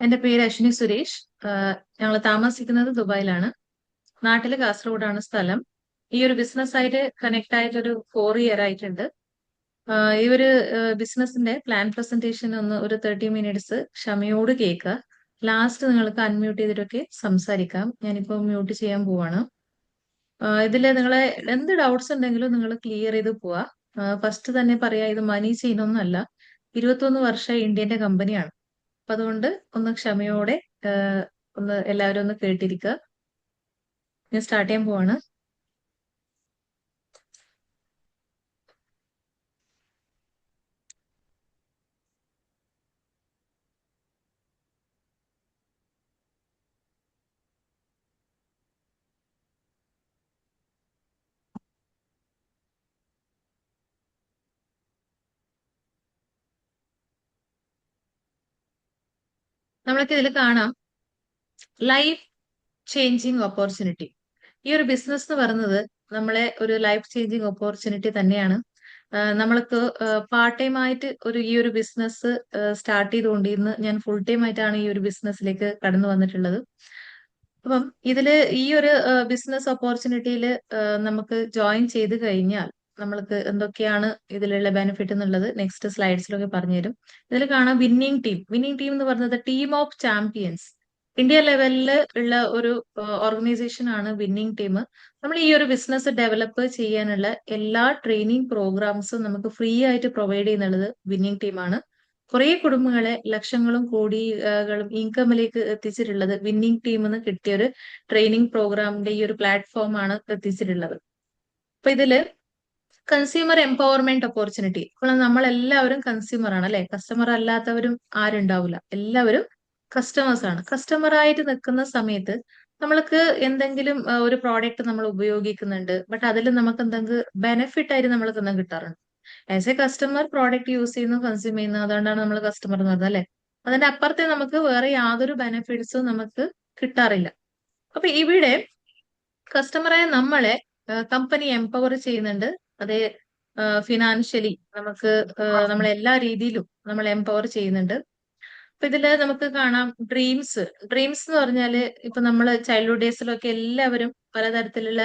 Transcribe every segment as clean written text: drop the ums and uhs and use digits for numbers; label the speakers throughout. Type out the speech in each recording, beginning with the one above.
Speaker 1: എന്റെ പേര് അശ്വിനി സുരേഷ്. ഞങ്ങൾ താമസിക്കുന്നത് ദുബായിലാണ്. നാട്ടില് കാസർഗോഡാണ് സ്ഥലം. ഈ ഒരു ബിസിനസ്സായിട്ട് കണക്ട് ആയിട്ട് ഒരു 4 ഇയർ ആയിട്ടുണ്ട്. ഈ ഒരു ബിസിനസിന്റെ പ്ലാൻ പ്രസന്റേഷൻ ഒന്ന് ഒരു 30 മിനിറ്റ്സ് ക്ഷമയോട് കേൾക്കുക. ലാസ്റ്റ് നിങ്ങൾക്ക് അൺമ്യൂട്ട് ചെയ്തിട്ടൊക്കെ സംസാരിക്കാം. ഞാനിപ്പോ മ്യൂട്ട് ചെയ്യാൻ പോവാണ്. ഇതില് നിങ്ങളെ എന്ത് ഡൗട്ട്സ് ഉണ്ടെങ്കിലും നിങ്ങൾ ക്ലിയർ ചെയ്ത് പോവാ. ഫസ്റ്റ് തന്നെ പറയാ, ഇത് മണി ചെയ്യുന്നൊന്നല്ല. 21 വർഷം ഇന്ത്യന്റെ കമ്പനിയാണ്. അപ്പൊ അതുകൊണ്ട് ഒന്ന് ക്ഷമയോടെ ആഹ് ഒന്ന് എല്ലാവരും ഒന്ന് കേട്ടിരിക്കുക. ഞാൻ സ്റ്റാർട്ട് ചെയ്യാൻ പോവാണ്. നമ്മൾക്ക് ഇതിൽ കാണാം ലൈഫ് ചേഞ്ചിങ് ഓപ്പർച്യൂണിറ്റി. ഈ ഒരു ബിസിനസ് എന്ന് പറയുന്നത് നമ്മളെ ഒരു ലൈഫ് ചേഞ്ചിങ് ഓപ്പർച്യൂണിറ്റി തന്നെയാണ്. നമ്മൾക്ക് പാർട്ട് ടൈം ആയിട്ട് ഈ ഒരു ബിസിനസ് സ്റ്റാർട്ട് ചെയ്തുകൊണ്ട് ഇന്ന് ഞാൻ ഫുൾ ടൈം ആയിട്ടാണ് ഈ ഒരു ബിസിനസ്സിലേക്ക് കടന്നു വന്നിട്ടുള്ളത്. അപ്പം ഇതില് ഈ ഒരു ബിസിനസ് ഓപ്പർച്യൂണിറ്റിയിൽ നമുക്ക് ജോയിൻ ചെയ്ത് കഴിഞ്ഞാൽ നമ്മൾക്ക് എന്തൊക്കെയാണ് ഇതിലുള്ള ബെനിഫിറ്റ് എന്നുള്ളത് നെക്സ്റ്റ് സ്ലൈഡ്സിലൊക്കെ പറഞ്ഞുതരും. ഇതിൽ കാണാം വിന്നിംഗ് ടീം. വിന്നിംഗ് ടീം എന്ന് പറയുന്നത് ടീം ഓഫ് ചാമ്പ്യൻസ്. ഇന്ത്യ ലെവലിൽ ഉള്ള ഒരു ഓർഗനൈസേഷൻ ആണ് വിന്നിംഗ് ടീം. നമ്മൾ ഈ ഒരു ബിസിനസ് ഡെവലപ്പ് ചെയ്യാനുള്ള എല്ലാ ട്രെയിനിങ് പ്രോഗ്രാംസും നമുക്ക് ഫ്രീ ആയിട്ട് പ്രൊവൈഡ് ചെയ്യുന്നുള്ളത് വിന്നിംഗ് ടീമാണ്. കുറെ കുടുംബങ്ങളെ ലക്ഷങ്ങളും കോടികളും ഇൻകമിലേക്ക് എത്തിച്ചിട്ടുള്ളത് വിന്നിംഗ് ടീമിൽ കിട്ടിയ ഒരു ട്രെയിനിങ് പ്രോഗ്രാമിന്റെ ഈ ഒരു പ്ലാറ്റ്ഫോം ആണ് എത്തിച്ചിട്ടുള്ളത്. അപ്പൊ ഇതില് കൺസ്യൂമർ എംപവർമെന്റ് ഓപ്പർച്യൂണിറ്റി. ഇപ്പോൾ നമ്മളെല്ലാവരും കൺസ്യൂമർ ആണ്, അല്ലെ? കസ്റ്റമർ അല്ലാത്തവരും ആരുണ്ടാവില്ല. എല്ലാവരും കസ്റ്റമേഴ്സ് ആണ്. കസ്റ്റമർ ആയിട്ട് നിൽക്കുന്ന സമയത്ത് നമ്മൾക്ക് എന്തെങ്കിലും ഒരു പ്രോഡക്റ്റ് നമ്മൾ ഉപയോഗിക്കുന്നുണ്ട്, ബട്ട് അതിൽ നമുക്ക് എന്തെങ്കിലും ബെനിഫിറ്റ് ആയിട്ട് നമ്മൾക്ക് എന്തെങ്കിലും കിട്ടാറുണ്ട്. As A customer product use ചെയ്യുന്നു, കൺസ്യൂം ചെയ്യുന്നു, അതുകൊണ്ടാണ് നമ്മൾ കസ്റ്റമർ എന്ന് പറയുന്നത്, അല്ലെ? അതിന്റെ അപ്പുറത്തെ നമുക്ക് വേറെ യാതൊരു ബെനിഫിറ്റ്സും നമുക്ക് കിട്ടാറില്ല. അപ്പൊ ഇവിടെ കസ്റ്റമറായ നമ്മളെ കമ്പനി എംപവർ ചെയ്യുന്നുണ്ട്. അതേ, ഫിനാൻഷ്യലി നമുക്ക് നമ്മളെ എല്ലാ രീതിയിലും നമ്മൾ എംപവർ ചെയ്യുന്നുണ്ട്. അപ്പൊ ഇതില് നമുക്ക് കാണാം ഡ്രീംസ്. ഡ്രീംസ് എന്ന് പറഞ്ഞാല് ഇപ്പൊ നമ്മള് ചൈൽഡ്ഹുഡ് ഡേയ്സിലൊക്കെ എല്ലാവരും പലതരത്തിലുള്ള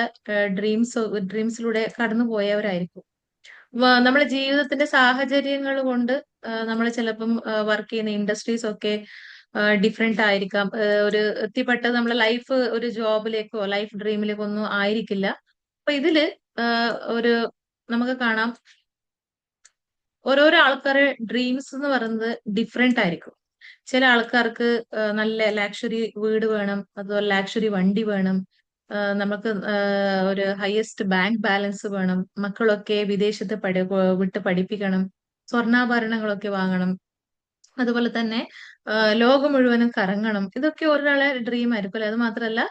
Speaker 1: ഡ്രീംസിലൂടെ കടന്നു പോയവരായിരിക്കും. നമ്മുടെ ജീവിതത്തിന്റെ സാഹചര്യങ്ങൾ കൊണ്ട് നമ്മൾ ചിലപ്പം വർക്ക് ചെയ്യുന്ന ഇൻഡസ്ട്രീസ് ഒക്കെ ഡിഫറെന്റ് ആയിരിക്കാം. ഒരു എത്തിപ്പെട്ടത് നമ്മളെ ലൈഫ് ഒരു ജോബിലേക്കോ ലൈഫ് ഡ്രീമിലേക്കോ ഒന്നും ആയിരിക്കില്ല. അപ്പൊ ഇതില് ഒരു നമുക്ക് കാണാം ഓരോരോ ആൾക്കാരുടെ ഡ്രീംസ് എന്ന് പറയുന്നത് ഡിഫറെന്റ് ആയിരിക്കും. ചില ആൾക്കാർക്ക് നല്ല ലാക്ഷറി വീട് വേണം, അതുപോലെ ലാക്ഷറി വണ്ടി വേണം. നമുക്ക് ഒരു ഹയസ്റ്റ് ബാങ്ക് ബാലൻസ് വേണം. മക്കളൊക്കെ വിദേശത്ത് വിട്ട് പഠിപ്പിക്കണം. സ്വർണ്ണാഭരണങ്ങളൊക്കെ വാങ്ങണം. അതുപോലെ തന്നെ ലോകം മുഴുവനും കറങ്ങണം. ഇതൊക്കെ ഒരാളെ ഡ്രീം ആയിരിക്കും, അല്ലെ? അത് മാത്രമല്ല,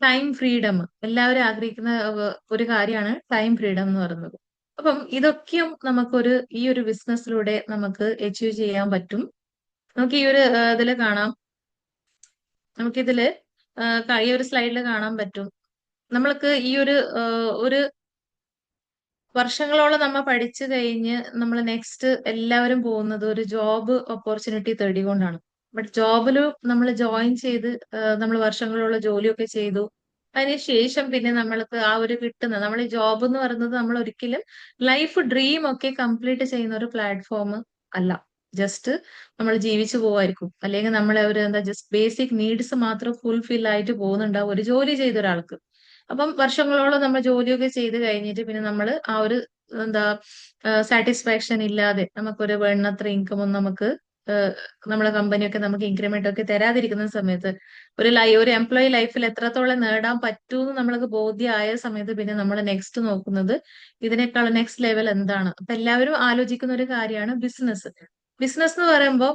Speaker 1: ടൈം ഫ്രീഡം. എല്ലാവരും ആഗ്രഹിക്കുന്ന ഒരു കാര്യമാണ് ടൈം ഫ്രീഡം എന്ന് പറയുന്നത്. അപ്പം ഇതൊക്കെയും ഈ ഒരു ബിസിനസ്സിലൂടെ നമുക്ക് അച്ചീവ് ചെയ്യാൻ പറ്റും. നമുക്ക് ഈ ഒരു ഇതില് കാണാം. നമുക്കിതില് ഈ ഒരു സ്ലൈഡിൽ കാണാൻ പറ്റും. നമ്മൾക്ക് ഒരു വർഷങ്ങളോളം നമ്മൾ പഠിച്ചു കഴിഞ്ഞ് നമ്മൾ നെക്സ്റ്റ് എല്ലാവരും പോകുന്നത് ഒരു ജോബ് ഓപ്പർച്യൂണിറ്റി തേടിക്കൊണ്ടാണ്. ബട്ട് ജോബിൽ നമ്മൾ ജോയിൻ ചെയ്ത് നമ്മൾ വർഷങ്ങളോളം ജോലിയൊക്കെ ചെയ്തു. അതിനുശേഷം പിന്നെ നമ്മൾക്ക് ആ ഒരു കിട്ടുന്ന നമ്മൾ ഈ ജോബ് എന്ന് പറയുന്നത് നമ്മൾ ഒരിക്കലും ലൈഫ് ഡ്രീം ഒക്കെ കംപ്ലീറ്റ് ചെയ്യുന്ന ഒരു പ്ലാറ്റ്ഫോം അല്ല. ജസ്റ്റ് നമ്മൾ ജീവിച്ചു പോവായിരിക്കും, അല്ലെങ്കിൽ നമ്മളെ ഒരു എന്താ ജസ്റ്റ് ബേസിക് നീഡ്സ് മാത്രം ഫുൾഫിൽ ആയിട്ട് പോകുന്നുണ്ടാവും ഒരു ജോലി ചെയ്ത ഒരാൾക്ക്. അപ്പം വർഷങ്ങളോളം നമ്മൾ ജോലിയൊക്കെ ചെയ്ത് കഴിഞ്ഞിട്ട് പിന്നെ നമ്മൾ ആ ഒരു എന്താ സാറ്റിസ്ഫാക്ഷൻ ഇല്ലാതെ നമുക്കൊരു വേണ്ടത്ര ഇൻകം ഒന്നും നമുക്ക് ഏഹ്, നമ്മളെ കമ്പനിയൊക്കെ നമുക്ക് ഇൻക്രിമെന്റ് ഒക്കെ തരാതിരിക്കുന്ന സമയത്ത് ഒരു എംപ്ലോയി ലൈഫിൽ എത്രത്തോളം നേടാൻ പറ്റൂന്ന് നമ്മൾക്ക് ബോധ്യമായ സമയത്ത് പിന്നെ നമ്മൾ നെക്സ്റ്റ് നോക്കുന്നത് ഇതിനേക്കാൾ നെക്സ്റ്റ് ലെവൽ എന്താണ്. അപ്പൊ എല്ലാവരും ആലോചിക്കുന്ന ഒരു കാര്യമാണ് ബിസിനസ്. ബിസിനസ് എന്ന് പറയുമ്പോൾ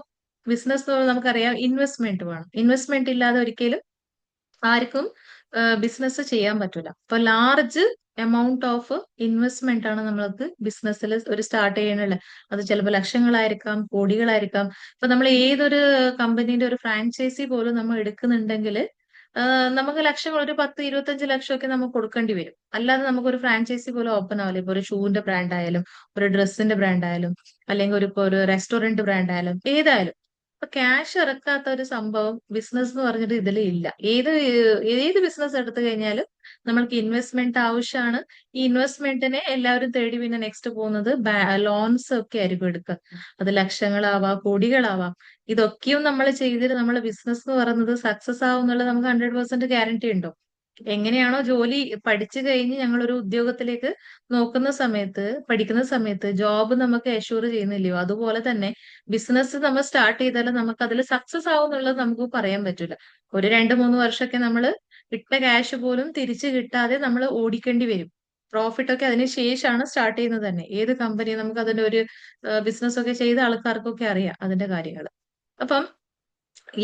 Speaker 1: നമുക്കറിയാം ഇൻവെസ്റ്റ്മെന്റ് വേണം. ഇൻവെസ്റ്റ്മെന്റ് ഇല്ലാതെ ഒരിക്കലും ആർക്കും ബിസിനസ് ചെയ്യാൻ പറ്റൂല. അപ്പൊ ലാർജ് എമൗണ്ട് ഓഫ് ഇൻവെസ്റ്റ്മെന്റ് ആണ് നമ്മൾക്ക് ബിസിനസ്സിൽ ഒരു സ്റ്റാർട്ട് ചെയ്യാനുള്ള. അത് ചിലപ്പോൾ ലക്ഷങ്ങളായിരിക്കാം, കോടികളായിരിക്കാം. ഇപ്പൊ നമ്മൾ ഏതൊരു കമ്പനീന്റെ ഒരു ഫ്രാഞ്ചൈസി പോലും നമ്മൾ എടുക്കുന്നുണ്ടെങ്കിൽ നമുക്ക് ലക്ഷങ്ങൾ, ഒരു 10-25 ലക്ഷം ഒക്കെ നമുക്ക് കൊടുക്കേണ്ടി വരും. അല്ലാതെ നമുക്ക് ഒരു ഫ്രാഞ്ചൈസി പോലും ഓപ്പൺ ആവില്ല. ഇപ്പൊ ഒരു ഷൂവിന്റെ ബ്രാൻഡ് ആയാലും, ഒരു ഡ്രസ്സിന്റെ ബ്രാൻഡ് ആയാലും, അല്ലെങ്കിൽ ഇപ്പൊ ഒരു റെസ്റ്റോറന്റ് ബ്രാൻഡ് ആയാലും, ഏതായാലും അപ്പൊ ക്യാഷ് ഇറക്കാത്ത ഒരു സംഭവം ബിസിനസ് എന്ന് പറഞ്ഞിട്ട് ഇതിൽ ഇല്ല. ഏത് ബിസിനസ് എടുത്തു കഴിഞ്ഞാലും നമ്മൾക്ക് ഇൻവെസ്റ്റ്മെന്റ് ആവശ്യമാണ്. ഈ ഇൻവെസ്റ്റ്മെന്റിനെ എല്ലാവരും തേടി പിന്നെ നെക്സ്റ്റ് പോകുന്നത് ലോൺസ് ഒക്കെ ആയിരിക്കും എടുക്കുക. അത് ലക്ഷങ്ങളാവാം, കോടികളാവാം. ഇതൊക്കെയും നമ്മൾ ചെയ്തിട്ട് നമ്മളെ ബിസിനസ് എന്ന് പറയുന്നത് സക്സസ് ആവും എന്നുള്ളത് നമുക്ക് 100% ഗ്യാരണ്ടി ഉണ്ടോ? എങ്ങനെയാണോ ജോലി പഠിച്ചു കഴിഞ്ഞ് ഞങ്ങൾ ഒരു ഉദ്യോഗത്തിലേക്ക് നോക്കുന്ന സമയത്ത്, പഠിക്കുന്ന സമയത്ത് ജോബ് നമുക്ക് അഷ്യൂർ ചെയ്യുന്നില്ലയോ, അതുപോലെ തന്നെ ബിസിനസ് നമ്മൾ സ്റ്റാർട്ട് ചെയ്താലും നമുക്ക് അതിൽ സക്സസ് ആവും എന്നുള്ളത് നമുക്ക് പറയാൻ പറ്റില്ല. ഒരു 2-3 വർഷമൊക്കെ നമ്മൾ ഇട്ട ക്യാഷ് പോലും തിരിച്ചു കിട്ടാതെ നമ്മൾ ഓടിക്കേണ്ടി വരും. പ്രോഫിറ്റ് ഒക്കെ അതിന് ശേഷമാണ് സ്റ്റാർട്ട് ചെയ്യുന്നത് തന്നെ. ഏത് കമ്പനി നമുക്ക് അതിന്റെ ഒരു ബിസിനസ് ഒക്കെ ചെയ്ത ആൾക്കാർക്കൊക്കെ അറിയാം അതിന്റെ കാര്യങ്ങൾ. അപ്പം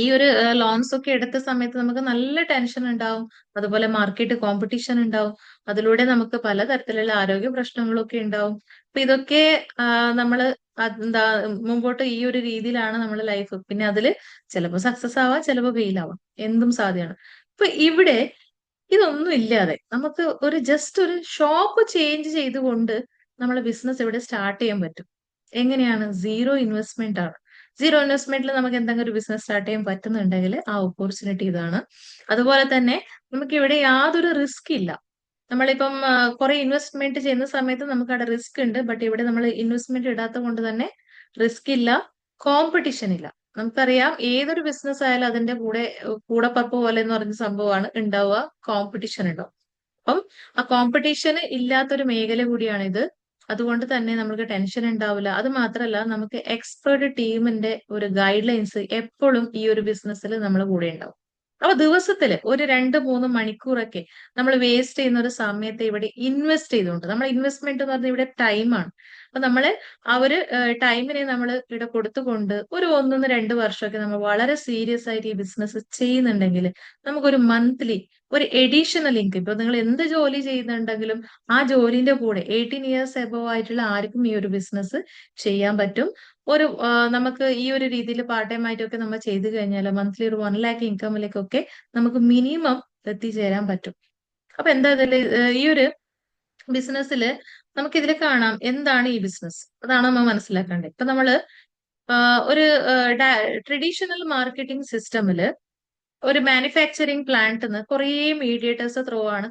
Speaker 1: ഈ ഒരു ലോൺസ് ഒക്കെ എടുത്ത സമയത്ത് നമുക്ക് നല്ല ടെൻഷൻ ഉണ്ടാവും. അതുപോലെ മാർക്കറ്റ് കോമ്പറ്റീഷൻ ഉണ്ടാവും. അതിലൂടെ നമുക്ക് പലതരത്തിലുള്ള ആരോഗ്യ പ്രശ്നങ്ങളൊക്കെ ഉണ്ടാവും. അപ്പൊ ഇതൊക്കെ നമ്മള് എന്താ മുമ്പോട്ട് ഈ ഒരു രീതിയിലാണ് നമ്മുടെ ലൈഫ്. പിന്നെ അതില് ചിലപ്പോൾ സക്സസ് ആവാം, ചിലപ്പോൾ ഫെയിൽ ആവാം. എന്തും സാധ്യമാണ്. അപ്പൊ ഇവിടെ ഇതൊന്നും ഇല്ലാതെ നമുക്ക് ഒരു ജസ്റ്റ് ഒരു ഷോപ്പ് ചേഞ്ച് ചെയ്തുകൊണ്ട് നമ്മളെ ബിസിനസ് ഇവിടെ സ്റ്റാർട്ട് ചെയ്യാൻ പറ്റും. എങ്ങനെയാണ്? സീറോ ഇൻവെസ്റ്റ്മെന്റ് ആണ്. സീറോ ഇൻവെസ്റ്റ്മെന്റിൽ നമുക്ക് എന്തെങ്കിലും ഒരു ബിസിനസ് സ്റ്റാർട്ട് ചെയ്യാൻ പറ്റുന്നുണ്ടെങ്കിൽ ആ ഓപ്പർച്യൂണിറ്റി ഇതാണ്. അതുപോലെ തന്നെ നമുക്ക് ഇവിടെ യാതൊരു റിസ്ക് ഇല്ല. നമ്മളിപ്പം കുറെ ഇൻവെസ്റ്റ്മെന്റ് ചെയ്യുന്ന സമയത്ത് നമുക്ക് അവിടെ റിസ്ക് ഉണ്ട്. ബട്ട് ഇവിടെ നമ്മൾ ഇൻവെസ്റ്റ്മെന്റ് ഇടാത്ത കൊണ്ട് തന്നെ റിസ്ക് ഇല്ല, കോമ്പറ്റീഷൻ ഇല്ല. നമുക്കറിയാം ഏതൊരു ബിസിനസ് ആയാലും അതിന്റെ കൂടപ്പറപ്പ് പോലെ എന്ന് പറഞ്ഞ സംഭവമാണ് ഉണ്ടാവുക. കോമ്പറ്റീഷൻ ഉണ്ടാവും. അപ്പം ആ കോമ്പറ്റീഷൻ ഇല്ലാത്തൊരു മേഖല കൂടിയാണിത്. അതുകൊണ്ട് തന്നെ നമുക്ക് ടെൻഷൻ ഉണ്ടാവില്ല. അത് മാത്രമല്ല, നമുക്ക് എക്സ്പേർട്ട് ടീമിന്റെ ഒരു ഗൈഡ് ലൈൻസ് എപ്പോഴും ഈ ഒരു ബിസിനസ്സിൽ നമ്മുടെ കൂടെ ഉണ്ടാവും. അപ്പൊ ദിവസത്തില് ഒരു 2-3 മണിക്കൂറൊക്കെ നമ്മൾ വേസ്റ്റ് ചെയ്യുന്ന ഒരു സമയത്ത് ഇവിടെ ഇൻവെസ്റ്റ് ചെയ്തുകൊണ്ട്, നമ്മൾ ഇൻവെസ്റ്റ്മെന്റ് എന്ന് പറഞ്ഞാൽ ഇവിടെ ടൈമാണ്. അപ്പൊ നമ്മള് ആ ഒരു ടൈമിനെ നമ്മൾ ഇവിടെ കൊടുത്തുകൊണ്ട് ഒരു 1-2 വർഷമൊക്കെ നമ്മൾ വളരെ സീരിയസ് ആയിട്ട് ഈ ബിസിനസ് ചെയ്യുന്നുണ്ടെങ്കിൽ നമുക്കൊരു മന്ത്ലി ഒരു എഡീഷണൽ ഇൻകം, ഇപ്പൊ നിങ്ങൾ എന്ത് ജോലി ചെയ്യുന്നുണ്ടെങ്കിലും ആ ജോലിന്റെ കൂടെ 18 ഇയേഴ്സ് എബവ് ആയിട്ടുള്ള ആർക്കും ഈ ഒരു ബിസിനസ് ചെയ്യാൻ പറ്റും. നമുക്ക് ഈ ഒരു രീതിയിൽ പാർട്ട് ടൈം ആയിട്ടൊക്കെ നമ്മൾ ചെയ്തു കഴിഞ്ഞാൽ മന്ത്ലി ഒരു 1 lakh ഇൻകമിലേക്കൊക്കെ നമുക്ക് മിനിമം എത്തിച്ചേരാൻ പറ്റും. അപ്പൊ എന്താ ഇതില് ഈ ഒരു ബിസിനസ്സിൽ നമുക്ക് ഇതിൽ കാണാം എന്താണ് ഈ ബിസിനസ്, അതാണ് നമ്മൾ മനസ്സിലാക്കേണ്ടത്. ഇപ്പൊ നമ്മള് ഒരു ട്രഡീഷണൽ മാർക്കറ്റിംഗ് സിസ്റ്റമില് ഒരു മാനുഫാക്ചറിങ് പ്ലാന്റിന്ന് കുറേ മീഡിയേറ്റേഴ്സ് ത്രൂ ആണ്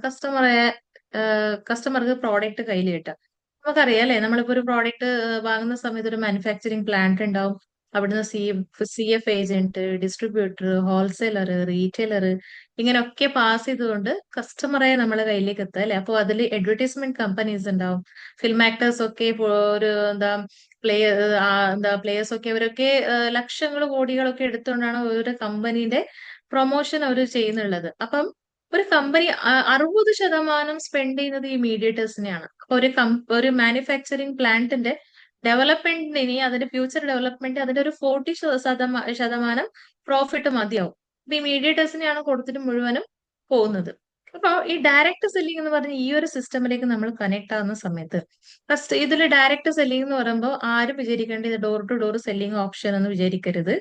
Speaker 1: കസ്റ്റമർക്ക് പ്രോഡക്റ്റ് കയ്യിൽ കിട്ടുക. നമുക്കറിയാം അല്ലെ, നമ്മളിപ്പോ ഒരു പ്രോഡക്റ്റ് വാങ്ങുന്ന സമയത്ത് ഒരു മാനുഫാക്ചറിങ് പ്ലാന്റ് ഉണ്ടാവും. അവിടുന്ന് C F agent, distributor, wholesaler, retailer, ഇങ്ങനെയൊക്കെ പാസ് ചെയ്തുകൊണ്ട് കസ്റ്റമറെ നമ്മളെ കയ്യിലേക്ക് എത്തുക അല്ലെ. അപ്പോൾ അതിൽ അഡ്വർടൈസ്മെന്റ് കമ്പനീസ് ഉണ്ടാവും. ഫിലിം ആക്ടേഴ്സ് ഒക്കെ ഒരു പ്ലേ പ്ലേയേഴ്സ് ഒക്കെ അവരൊക്കെ ലക്ഷങ്ങൾ കോടികളൊക്കെ എടുത്തുകൊണ്ടാണ് ഒരു കമ്പനീന്റെ പ്രൊമോഷൻ അവർ ചെയ്യുന്നുള്ളത്. അപ്പം ഒരു കമ്പനി 60% സ്പെൻഡ് ചെയ്യുന്നത് ഈ മീഡിയേറ്റേഴ്സിനെയാണ്. അപ്പൊ ഒരു മാനുഫാക്ചറിങ് പ്ലാന്റിന്റെ ഡെവലപ്മെന്റിന്, ഇനി അതിന്റെ ഫ്യൂച്ചർ ഡെവലപ്മെന്റ് അതിന്റെ ഒരു 40% പ്രോഫിറ്റ് മതിയാവും. അപ്പൊ ഈ മീഡിയേറ്റേഴ്സിനെയാണ് കൊടുത്തിട്ട് മുഴുവനും പോകുന്നത്. അപ്പൊ ഈ ഡയറക്ട് സെല്ലിംഗ് എന്ന് പറഞ്ഞ ഈ ഒരു സിസ്റ്റമിലേക്ക് നമ്മൾ കണക്ട് ആകുന്ന സമയത്ത് ഫസ്റ്റ് ഇതിൽ ഡയറക്ട് സെല്ലിംഗ് എന്ന് പറയുമ്പോൾ ആരും വിചാരിക്കേണ്ടത് ഇത് door to door selling option എന്ന് വിചാരിക്കരുത്.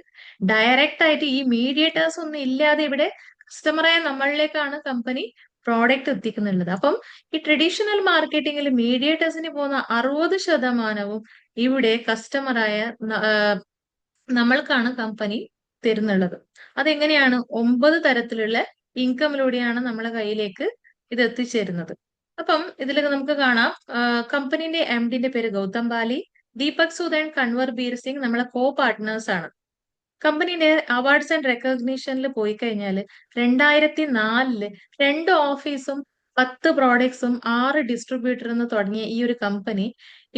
Speaker 1: ഡയറക്റ്റ് ആയിട്ട് ഈ മീഡിയേറ്റേഴ്സ് ഒന്നും ഇല്ലാതെ ഇവിടെ കസ്റ്റമറായ നമ്മളിലേക്കാണ് കമ്പനി പ്രോഡക്റ്റ് എത്തിക്കുന്നുള്ളത്. അപ്പം ഈ ട്രഡീഷണൽ മാർക്കറ്റിംഗിൽ മീഡിയേറ്റേഴ്സിന് പോകുന്ന 60%വും ഇവിടെ കസ്റ്റമറായ നമ്മൾക്കാണ് കമ്പനി തരുന്നുള്ളത്. അതെങ്ങനെയാണ്? 9 തരത്തിലുള്ള ഇൻകമിലൂടെയാണ് നമ്മളെ കയ്യിലേക്ക് ഇത് എത്തിച്ചേരുന്നത്. അപ്പം ഇതിൽ നമുക്ക് കാണാം കമ്പനിന്റെ MDന്റെ പേര് ഗൗതം ബാലി, ദീപക് സൂദ് ആൻഡ് കൺവർ ബീർ സിംഗ് നമ്മളെ കോ പാർട്ട്നേഴ്സ് ആണ്. കമ്പനിയുടെ അവാർഡ്സ് ആൻഡ് റെക്കഗ്നീഷനിൽ പോയി കഴിഞ്ഞാൽ 2004 2 ഓഫീസും 10 പ്രോഡക്ട്സും 6 ഡിസ്ട്രിബ്യൂട്ടർ എന്ന് തുടങ്ങിയ ഈ ഒരു കമ്പനി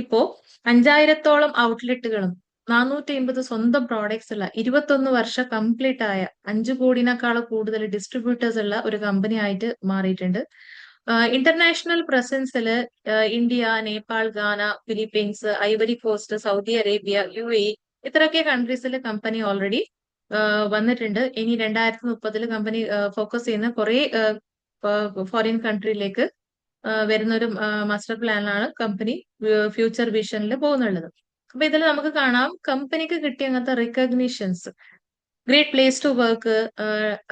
Speaker 1: ഇപ്പോ 5000-ഓളം ഔട്ട്ലെറ്റുകളും 450 സ്വന്തം പ്രോഡക്ട്സ് ഉള്ള 21 വർഷം കംപ്ലീറ്റ് ആയ 5 കോടിനേക്കാൾ കൂടുതൽ ഡിസ്ട്രിബ്യൂട്ടേഴ്സ് ഉള്ള ഒരു കമ്പനി ആയിട്ട് മാറിയിട്ടുണ്ട്. ഇന്റർനാഷണൽ പ്രസൻസിൽ ഇന്ത്യ, നേപ്പാൾ, ഗാന, Philippines, Ivory Coast, Saudi Arabia, UAE ഇത്രയൊക്കെ കൺട്രീസിൽ കമ്പനി ഓൾറെഡി വന്നിട്ടുണ്ട്. ഇനി 2030 കമ്പനി ഫോക്കസ് ചെയ്യുന്ന കുറെ ഫോറിൻ കൺട്രിയിലേക്ക് വരുന്ന ഒരു മാസ്റ്റർ പ്ലാനാണ് കമ്പനി ഫ്യൂച്ചർ വിഷനിൽ പോകുന്നുള്ളത്. അപ്പൊ ഇതിൽ നമുക്ക് കാണാം കമ്പനിക്ക് കിട്ടിയ അങ്ങനത്തെ റിക്കഗ്നിഷൻസ്: ഗ്രേറ്റ് പ്ലേസ് ടു വർക്ക്,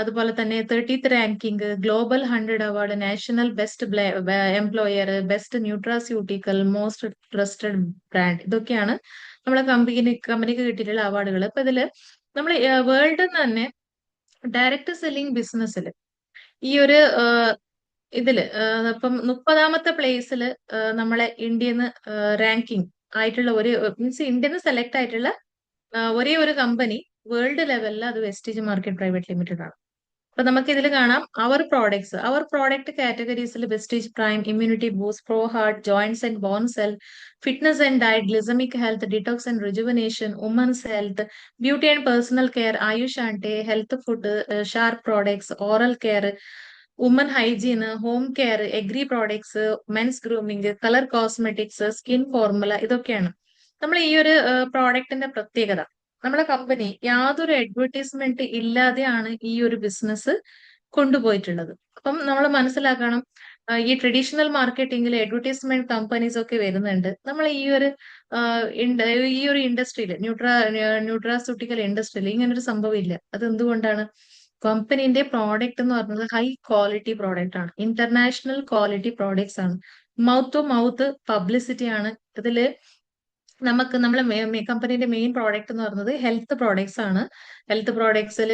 Speaker 1: അതുപോലെ തന്നെ 30th ranking, global 100 award, national best employer, best nutraceutical, most trusted brand. ഇതൊക്കെയാണ് നമ്മളെ കമ്പനിക്ക് കിട്ടിയിട്ടുള്ള അവാർഡുകൾ. അപ്പൊ ഇതില് നമ്മൾ വേൾഡിൽ തന്നെ ഡയറക്റ്റ് സെല്ലിംഗ് ബിസിനസ്സിൽ ഈ ഒരു ഇപ്പം 30ാമത്തെ പ്ലേസിൽ നമ്മളെ ഇന്ത്യന്ന് റാങ്കിങ് ആയിട്ടുള്ള ഒരു മീൻസ് ഇന്ത്യന്ന് സെലക്ട് ആയിട്ടുള്ള ഒരേ ഒരു കമ്പനി വേൾഡ് ലെവലിൽ അത് വെസ്റ്റീജ് മാർക്കറ്റ് പ്രൈവറ്റ് ലിമിറ്റഡ് ആണ്. അപ്പൊ നമുക്ക് ഇതിൽ കാണാം അവർ പ്രോഡക്റ്റ് കാറ്റഗറീസിൽ Vestige prime, immunity boost, pro heart, joints and bone cell, fitness and diet, glycemic health, detox and rejuvenation, women's health, beauty and personal care, Ayush and health food, sharp products, oral care, woman hygiene, home care, agri products, men's grooming, colour cosmetics, skin formula, ഇതൊക്കെയാണ് നമ്മൾ ഈ ഒരു പ്രോഡക്റ്റിന്റെ പ്രത്യേകത. നമ്മളെ company യാതൊരു advertisement ഇല്ലാതെയാണ് ഈ ഒരു ബിസിനസ് കൊണ്ടുപോയിട്ടുള്ളത്. അപ്പം നമ്മൾ മനസ്സിലാക്കണം, ഈ ട്രഡീഷണൽ മാർക്കറ്റിംഗിൽ അഡ്വർടൈസ്മെന്റ് കമ്പനീസ് ഒക്കെ വരുന്നുണ്ട്. നമ്മൾ ഈ ഒരു ഇൻഡസ്ട്രിയിൽ ന്യൂട്രാസ്യൂട്ടിക്കൽ ഇൻഡസ്ട്രിയിൽ ഇങ്ങനെ ഒരു സംഭവം ഇല്ല. അത് എന്തുകൊണ്ടാണ്? കമ്പനീന്റെ പ്രോഡക്റ്റ് എന്ന് പറയുന്നത് ഹൈ ക്വാളിറ്റി പ്രോഡക്റ്റ് ആണ്, ഇന്റർനാഷണൽ ക്വാളിറ്റി പ്രോഡക്ട്സ് ആണ്, മൗത്ത് ടു മൗത്ത് പബ്ലിസിറ്റി ആണ് ഇതില്. നമുക്ക് നമ്മളെ കമ്പനീന്റെ മെയിൻ പ്രോഡക്റ്റ് എന്ന് പറയുന്നത് ഹെൽത്ത് പ്രോഡക്ട്സ് ആണ്. ഹെൽത്ത് പ്രോഡക്ട്സിൽ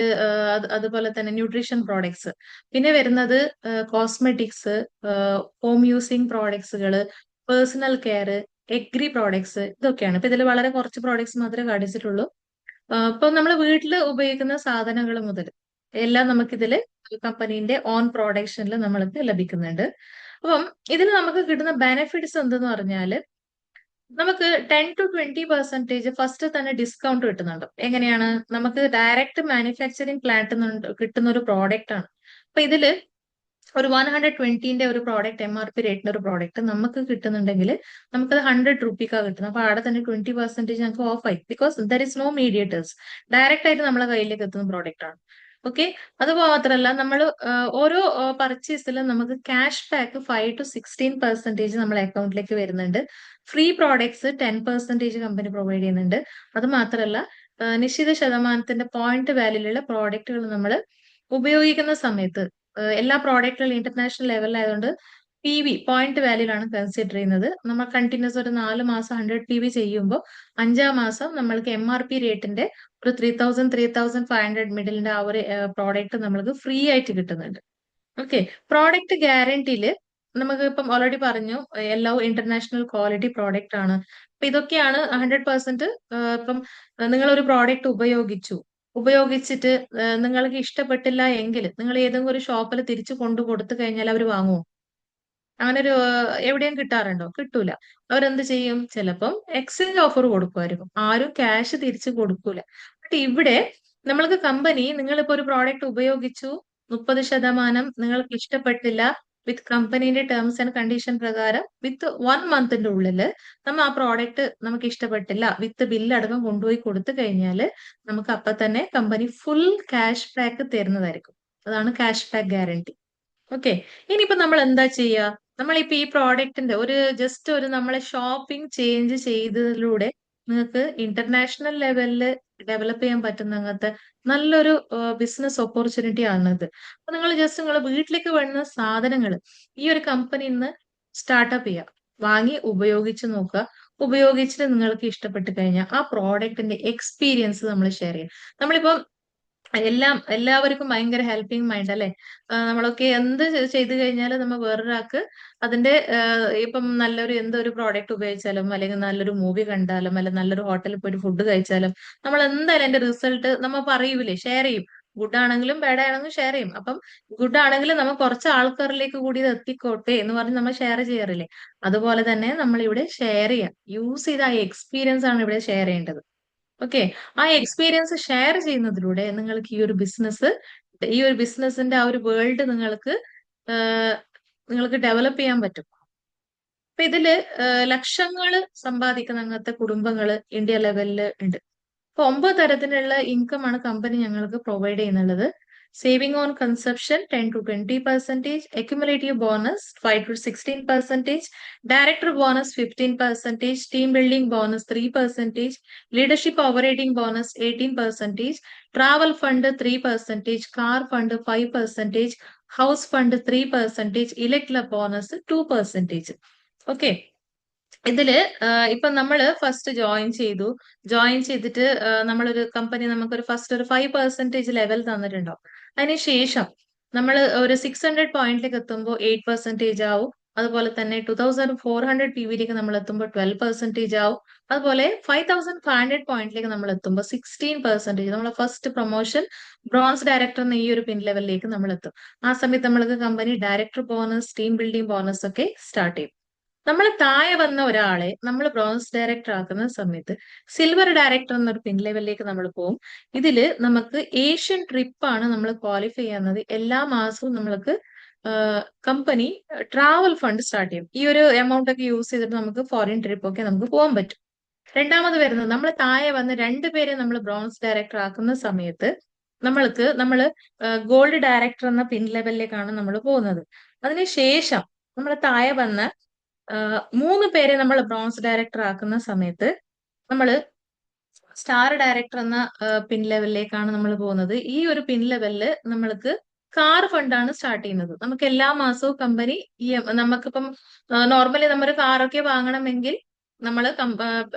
Speaker 1: അതുപോലെ തന്നെ ന്യൂട്രീഷൻ പ്രോഡക്ട്സ്, പിന്നെ വരുന്നത് കോസ്മെറ്റിക്സ്, ഹോം യൂസിങ് പ്രോഡക്ട്സുകൾ, പേഴ്സണൽ കെയർ, എഗ്രി പ്രോഡക്ട്സ്, ഇതൊക്കെയാണ്. ഇപ്പൊ ഇതിൽ വളരെ കുറച്ച് പ്രോഡക്ട്സ് മാത്രമേ കാണിച്ചിട്ടുള്ളൂ. ഇപ്പൊ നമ്മൾ വീട്ടിൽ ഉപയോഗിക്കുന്ന സാധനങ്ങൾ മുതൽ എല്ലാം നമുക്കിതില് കമ്പനീന്റെ ഓൺ പ്രൊഡക്ഷനിൽ നമ്മൾക്ക് ലഭിക്കുന്നുണ്ട്. അപ്പം ഇതിൽ നമുക്ക് കിട്ടുന്ന ബെനിഫിറ്റ്സ് എന്തെന്ന് പറഞ്ഞാല് നമുക്ക് 10 to 20% ഫസ്റ്റ് തന്നെ ഡിസ്കൗണ്ട് കിട്ടുന്നുണ്ട്. എങ്ങനെയാണ്? നമുക്ക് ഡയറക്റ്റ് മാനുഫാക്ചറിങ് പ്ലാന്റ് കിട്ടുന്ന ഒരു പ്രോഡക്റ്റ് ആണ്. അപ്പൊ ഇതില് ഒരു 120ന്റെ ഒരു പ്രോഡക്റ്റ്, MRP റേറ്റിന്റെ ഒരു പ്രോഡക്റ്റ് നമുക്ക് കിട്ടുന്നുണ്ടെങ്കിൽ നമുക്കത് 100 രൂപയ്ക്കാണ് കിട്ടുന്നത്. അപ്പൊ അവിടെ തന്നെ 20% ഞങ്ങൾക്ക് ഓഫ് ആയി. Because there is no mediators, direct ആയിട്ട് നമ്മളെ കയ്യിലേക്ക് എത്തുന്ന പ്രോഡക്റ്റ് ആണ്. ഓക്കെ. അത് മാത്രമല്ല, നമ്മൾ ഓരോ പർച്ചേസിലും നമുക്ക് ക്യാഷ് ബാക്ക് 5 to 16% നമ്മളെ അക്കൗണ്ടിലേക്ക് വരുന്നുണ്ട്. ഫ്രീ പ്രോഡക്ട്സ് 10% കമ്പനി പ്രൊവൈഡ് ചെയ്യുന്നുണ്ട്. അത് മാത്രമല്ല, നിശ്ചിത ശതമാനത്തിന്റെ പോയിന്റ് വാല്യൂലുള്ള പ്രോഡക്റ്റുകൾ നമ്മൾ ഉപയോഗിക്കുന്ന സമയത്ത് എല്ലാ പ്രോഡക്റ്റുകളും ഇന്റർനാഷണൽ ലെവലിലായതുകൊണ്ട് PV പോയിന്റ് വാല്യൂലാണ് കൺസിഡർ ചെയ്യുന്നത്. നമ്മൾ കണ്ടിന്യൂസ് ഒരു 4 മാസം 100 PV ചെയ്യുമ്പോൾ 5ാം മാസം നമ്മൾക്ക് MRP റേറ്റിന്റെ ഒരു 3,000 to 3,500 മിഡിലിന്റെ ആ ഒരു പ്രോഡക്റ്റ് നമ്മൾക്ക് ഫ്രീ ആയിട്ട് കിട്ടുന്നുണ്ട്. ഓക്കെ. പ്രോഡക്റ്റ് ഗ്യാരണ്ടിയില് നമുക്ക് ഇപ്പം ഓൾറെഡി പറഞ്ഞു, എല്ലാം ഇന്റർനാഷണൽ ക്വാളിറ്റി പ്രോഡക്റ്റ് ആണ്. അപ്പൊ ഇതൊക്കെയാണ് 100%. ഇപ്പം നിങ്ങൾ ഒരു പ്രോഡക്റ്റ് ഉപയോഗിച്ചിട്ട് നിങ്ങൾക്ക് ഇഷ്ടപ്പെട്ടില്ല എങ്കിൽ നിങ്ങൾ ഏതെങ്കിലും ഒരു ഷോപ്പിൽ തിരിച്ചു കൊണ്ടു കൊടുത്തു കഴിഞ്ഞാൽ അവർ വാങ്ങുമോ? അങ്ങനെ ഒരു എവിടെയും കിട്ടാറുണ്ടോ? കിട്ടൂല. അവരെന്ത് ചെയ്യും? ചിലപ്പം എക്സ്ചേഞ്ച് ഓഫർ കൊടുക്കുമായിരിക്കും. ആരും ക്യാഷ് തിരിച്ചു കൊടുക്കൂല. ബട്ട് ഇവിടെ നമ്മൾക്ക് കമ്പനി, നിങ്ങളിപ്പോ ഒരു പ്രോഡക്റ്റ് ഉപയോഗിച്ചു, 30% നിങ്ങൾക്ക് ഇഷ്ടപ്പെട്ടില്ല, വിത്ത് കമ്പനീന്റെ ടേംസ് ആൻഡ് കണ്ടീഷൻ പ്രകാരം വിത്ത് 1 മന്തിന്റെ ഉള്ളിൽ നമ്മൾ ആ പ്രോഡക്റ്റ് നമുക്ക് ഇഷ്ടപ്പെട്ടില്ല വിത്ത് ബില്ല് അടക്കം കൊണ്ടുപോയി കൊടുത്തു കഴിഞ്ഞാൽ നമുക്ക് അപ്പൊ തന്നെ കമ്പനി ഫുൾ ക്യാഷ് ബാക്ക് തരുന്നതായിരിക്കും. അതാണ് ക്യാഷ് ബാക്ക് ഗ്യാരണ്ടി. ഓക്കെ. ഇനിയിപ്പോ നമ്മൾ എന്താ ചെയ്യുക? നമ്മളിപ്പോ ഈ പ്രോഡക്റ്റിന്റെ ഒരു ജസ്റ്റ് ഒരു നമ്മളെ ഷോപ്പിംഗ് ചേഞ്ച് ചെയ്തതിലൂടെ നിങ്ങൾക്ക് ഇന്റർനാഷണൽ ലെവലിൽ ഡെവലപ്പ് ചെയ്യാൻ പറ്റുന്ന അങ്ങനത്തെ നല്ലൊരു ബിസിനസ് ഓപ്പർച്യൂണിറ്റി ആണിത്. അപ്പൊ നിങ്ങൾ വീട്ടിലേക്ക് വേണ്ടുന്ന സാധനങ്ങൾ ഈ ഒരു കമ്പനിയിൽ നിന്ന് സ്റ്റാർട്ടപ്പ് ചെയ്യുക, വാങ്ങി ഉപയോഗിച്ച് നോക്കുക. ഉപയോഗിച്ചിട്ട് നിങ്ങൾക്ക് ഇഷ്ടപ്പെട്ട് കഴിഞ്ഞാൽ ആ പ്രോഡക്റ്റിന്റെ എക്സ്പീരിയൻസ് നമ്മൾ ഷെയർ ചെയ്യാം. നമ്മളിപ്പം എല്ലാവർക്കും ഭയങ്കര ഹെൽപ്പിംഗ് മൈൻഡ് അല്ലെ? നമ്മളൊക്കെ എന്ത് ചെയ്തു കഴിഞ്ഞാലും നമ്മൾ വേറൊരാൾക്ക് അതിന്റെ ഇപ്പം നല്ലൊരു എന്തൊരു പ്രോഡക്റ്റ് ഉപയോഗിച്ചാലും, അല്ലെങ്കിൽ നല്ലൊരു മൂവി കണ്ടാലും, അല്ലെങ്കിൽ നല്ലൊരു ഹോട്ടലിൽ പോയിട്ട് ഫുഡ് കഴിച്ചാലും നമ്മൾ എന്തായാലും അതിന്റെ റിസൾട്ട് നമ്മൾ പറയൂലേ, ഷെയർ ചെയ്യും. ഗുഡ് ആണെങ്കിലും ബാഡ് ആണെങ്കിലും ഷെയർ ചെയ്യും. അപ്പം ഗുഡ് ആണെങ്കിലും നമ്മൾ കുറച്ച് ആൾക്കാരിലേക്ക് കൂടി ഇത് എത്തിക്കോട്ടെ എന്ന് പറഞ്ഞ് നമ്മൾ ഷെയർ ചെയ്യാറില്ലേ? അതുപോലെ തന്നെ നമ്മൾ ഇവിടെ ഷെയർ ചെയ്യാം. യൂസ് ചെയ്ത ആ എക്സ്പീരിയൻസ് ആണ് ഇവിടെ ഷെയർ ചെയ്യേണ്ടത്. ഓക്കെ. ആ എക്സ്പീരിയൻസ് ഷെയർ ചെയ്യുന്നതിലൂടെ നിങ്ങൾക്ക് ഈ ഒരു ബിസിനസിന്റെ ആ ഒരു വേൾഡ് നിങ്ങൾക്ക് ഡെവലപ്പ് ചെയ്യാൻ പറ്റും. അപ്പൊ ഇതില് ലക്ഷങ്ങള് സമ്പാദിക്കുന്ന അങ്ങനത്തെ കുടുംബങ്ങള് ഇന്ത്യ ലെവലില് ഉണ്ട്. അപ്പൊ 9 തരത്തിലുള്ള ഇൻകം ആണ് കമ്പനി ഞങ്ങൾക്ക് പ്രൊവൈഡ് ചെയ്യുന്നുള്ളത്. Saving on consumption 10 to 20%, accumulative bonus 5 to 16%, director bonus 15%, team building bonus 3%, leadership operating bonus 18%, travel fund 3%, car fund 5%, house fund 3%, elect club bonus 2%. Okay. ഇതില് ഇപ്പൊ നമ്മള് ഫസ്റ്റ് ജോയിൻ ചെയ്തിട്ട് നമ്മളൊരു കമ്പനി നമുക്കൊരു ഫസ്റ്റ് ഒരു 5% ലെവൽ തന്നിട്ടുണ്ടാവും. അതിനുശേഷം നമ്മൾ ഒരു 600 പോയിന്റിലേക്ക് എത്തുമ്പോൾ 8% ആവും. അതുപോലെ തന്നെ 2400 PV നമ്മൾ എത്തുമ്പോൾ 12% ആവും. അതുപോലെ 5500 പോയിന്റിലേക്ക് നമ്മൾ എത്തുമ്പോൾ 16%. നമ്മളെ ഫസ്റ്റ് പ്രൊമോഷൻ ബ്രോൺസ് ഡയറക്ടർ എന്ന ഈ ഒരു പിൻ ലെവലിലേക്ക് നമ്മൾ എത്തും. ആ സമയത്ത് നമ്മൾക്ക് company director bonus, team building bonus ഒക്കെ സ്റ്റാർട്ട് ചെയ്യും. നമ്മൾ താഴെ വന്ന ഒരാളെ നമ്മൾ ബ്രോൺസ് ഡയറക്ടർ ആക്കുന്ന സമയത്ത് സിൽവർ ഡയറക്ടർ എന്നൊരു പിൻ ലെവലിലേക്ക് നമ്മൾ പോകും. ഇതില് നമുക്ക് ഏഷ്യൻ ട്രിപ്പാണ് നമ്മൾ ക്വാളിഫൈ ചെയ്യുന്നത്. എല്ലാ മാസവും നമ്മൾക്ക് കമ്പനി ട്രാവൽ ഫണ്ട് സ്റ്റാർട്ട് ചെയ്യും. ഈ ഒരു എമൗണ്ട് ഒക്കെ യൂസ് ചെയ്തിട്ട് നമുക്ക് ഫോറിൻ ട്രിപ്പ് ഒക്കെ നമുക്ക് പോകാൻ പറ്റും. രണ്ടാമത് വരുന്നത് നമ്മൾ താഴെ വന്ന് രണ്ടുപേരെ നമ്മൾ ബ്രോൺസ് ഡയറക്ടർ ആക്കുന്ന സമയത്ത് നമ്മൾ ഗോൾഡ് ഡയറക്ടർ എന്ന പിൻ ലെവലിലേക്കാണ് നമ്മൾ പോകുന്നത്. അതിനുശേഷം നമ്മൾ താഴെ വന്ന മൂന്ന് പേരെ നമ്മൾ ബ്രോൺസ് ഡയറക്ടർ ആക്കുന്ന സമയത്ത് നമ്മൾ സ്റ്റാർ ഡയറക്ടർ എന്ന പിൻ ലെവലിലേക്കാണ് നമ്മൾ പോകുന്നത്. ഈ ഒരു പിൻ ലെവലില് നമ്മൾക്ക് കാർ ഫണ്ടാണ് സ്റ്റാർട്ട് ചെയ്യുന്നത്. നമുക്ക് എല്ലാ മാസവും കമ്പനി നമുക്കിപ്പം നോർമലി നമ്മൾ കാറൊക്കെ വാങ്ങണമെങ്കിൽ നമ്മൾ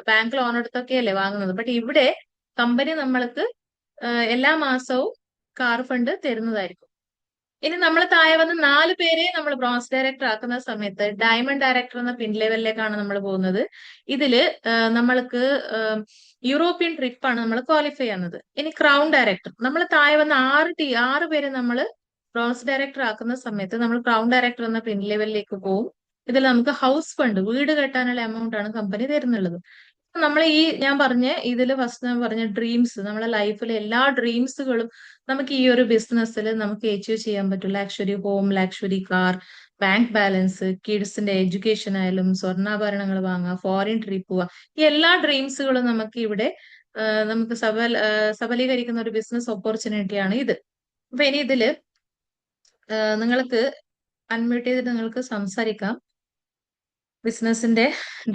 Speaker 1: ബാങ്ക് ലോൺ എടുത്തൊക്കെ അല്ലേ വാങ്ങുന്നത്. ബട്ട് ഇവിടെ കമ്പനി നമ്മൾക്ക് എല്ലാ മാസവും കാർ ഫണ്ട് തരുന്നതായിരിക്കും. ഇനി നമ്മൾ താഴെ വന്ന് നാല് പേരെ നമ്മൾ ബ്രോൺസ് ഡയറക്ടർ ആക്കുന്ന സമയത്ത് ഡയമണ്ട് ഡയറക്ടർ എന്ന പിൻ ലെവലിലേക്കാണ് നമ്മൾ പോകുന്നത്. ഇതില് നമ്മൾക്ക് യൂറോപ്യൻ ട്രിപ്പാണ് നമ്മൾ ക്വാളിഫൈ ചെയ്യുന്നത്. ഇനി ക്രൗൺ ഡയറക്ടർ നമ്മൾ താഴെ വന്ന ആറ് പേരെ നമ്മൾ ബ്രോൺസ് ഡയറക്ടർ ആക്കുന്ന സമയത്ത് നമ്മൾ ക്രൗൺ ഡയറക്ടർ എന്ന പിൻ ലെവലിലേക്ക് പോകും. ഇതിൽ നമുക്ക് ഹൗസ് ഫണ്ട്, വീട് കെട്ടാനുള്ള എമൗണ്ട് ആണ് കമ്പനി തരുന്നുള്ളത്. നമ്മൾ ഞാൻ ഫസ്റ്റ് ഞാൻ പറഞ്ഞ ഡ്രീംസ്, നമ്മളെ ലൈഫിലെ എല്ലാ ഡ്രീംസുകളും നമുക്ക് ഈ ഒരു ബിസിനസ്സിൽ നമുക്ക് അച്ചീവ് ചെയ്യാൻ പറ്റും. Luxury home, luxury car, bank balance, കിഡ്സിന്റെ എഡ്യൂക്കേഷൻ ആയാലും, സ്വർണ്ണാഭരണങ്ങൾ വാങ്ങുക, ഫോറിൻ ട്രിപ്പ് പോവുക, ഈ എല്ലാ ഡ്രീംസുകളും നമുക്ക് ഇവിടെ നമുക്ക് സബലീകരിക്കുന്ന ഒരു ബിസിനസ് ഓപ്പർച്യൂണിറ്റിയാണ് ഇത്. അപ്പൊ ഇനി ഇതില് നിങ്ങൾക്ക് അൺമ്യൂട്ട് ചെയ്തിട്ട് നിങ്ങൾക്ക് സംസാരിക്കാം. ബിസിനസിന്റെ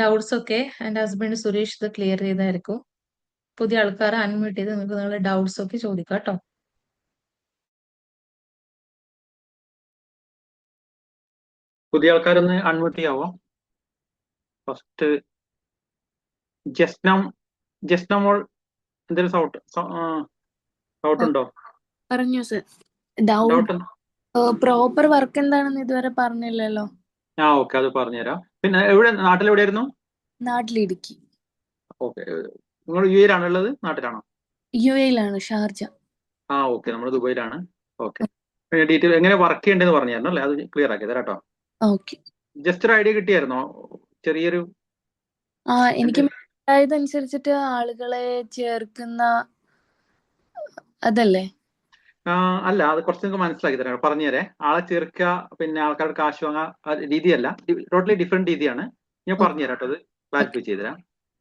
Speaker 1: ഡൗട്ട്സ് ഒക്കെ എന്റെ ഹസ്ബൻഡ് സുരേഷ് ഇത് ക്ലിയർ ചെയ്തായിരിക്കും. പുതിയ ആൾക്കാർ അൺമ്യൂട്ട് ചെയ്ത് നിങ്ങൾക്ക് നിങ്ങളുടെ ഡൗട്ട്സ് ഒക്കെ ചോദിക്കാം കേട്ടോ.
Speaker 2: പുതിയ ആൾക്കാരൊന്ന് അൺമ്യൂട്ട് ചെയ്യാവോ? ഫസ്റ്റ് ജസ്നമോൾ എന്തെങ്കിലും ഡൗട്ട് ഉണ്ടോ?
Speaker 3: പറഞ്ഞു സർ. ഡൗട്ട് പ്രോപ്പർ വർക്ക് എന്താണെന്ന് ഇതുവരെ പറഞ്ഞില്ലല്ലോ.
Speaker 2: ഓക്കെ, അത് പറഞ്ഞുതരാം. പിന്നെ നാട്ടിലെവിടെയായിരുന്നു?
Speaker 3: നാട്ടിൽ ഇടുക്കി.
Speaker 2: ഓക്കെ, നിങ്ങൾ യു എയിലാണ് ഉള്ളത്? നാട്ടിലാണോ?
Speaker 3: യു എയിലാണ്, ഷാർജ.
Speaker 2: ഓക്കെ, നമ്മൾ ദുബൈയിലാണ്. ഓക്കെ, പിന്നെ ഡീറ്റെയിൽ എങ്ങനെ വർക്ക് ചെയ്യേണ്ടതെന്ന് പറഞ്ഞു തരണം അല്ലേ? അത് ക്ലിയർ ആക്കി തരാം കേട്ടോ.
Speaker 3: ഓക്കെ.
Speaker 2: ജസ്റ്റ് ഒരു ഐഡിയ കിട്ടിയായിരുന്നോ? ചെറിയൊരു
Speaker 3: എനിക്ക് അനുസരിച്ചിട്ട് ആളുകളെ ചേർക്കുന്ന അതല്ലേ?
Speaker 2: അല്ല, അത് കുറച്ച് നിങ്ങൾക്ക് മനസ്സിലാക്കി തരാം. പറഞ്ഞുതരേ. ആളെ ചേർക്കുക, പിന്നെ ആൾക്കാരുടെ കാശ് വാങ്ങുക, രീതിയല്ല, ടോട്ടലി ഡിഫറെന്റ് രീതിയാണ്. ഞാൻ പറഞ്ഞുതരാം കേട്ടോ, അത് ക്ലാരിഫൈ ചെയ്തുതരാം.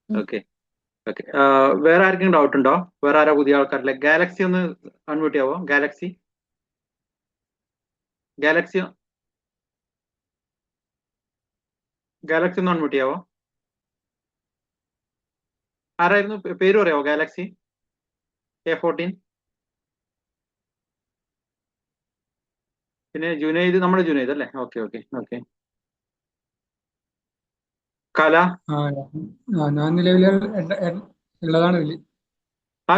Speaker 2: Okay okay. വേറെ ആർക്കെങ്കിലും ഡൗട്ട് ഉണ്ടോ? വേറെ ആരാ പുതിയ ആൾക്കാരില്ലേ? ഗാലക്സി ഒന്ന് അൺമ്യൂട്ട് ചെയ്യാവോ? ഗാലക്സി ഒന്ന് അൺമ്യൂട്ട് ചെയ്യാവോ? ആരായിരുന്നു? പേര് പറയാവോ? Galaxy A14. പിന്നെ ജുനൈദ്, നമ്മുടെ ജുനൈദ് അല്ലേ? Okay okay okay. കല?
Speaker 4: ഞാൻ നിലവിൽ ഉള്ളതാണ് ഇതില്.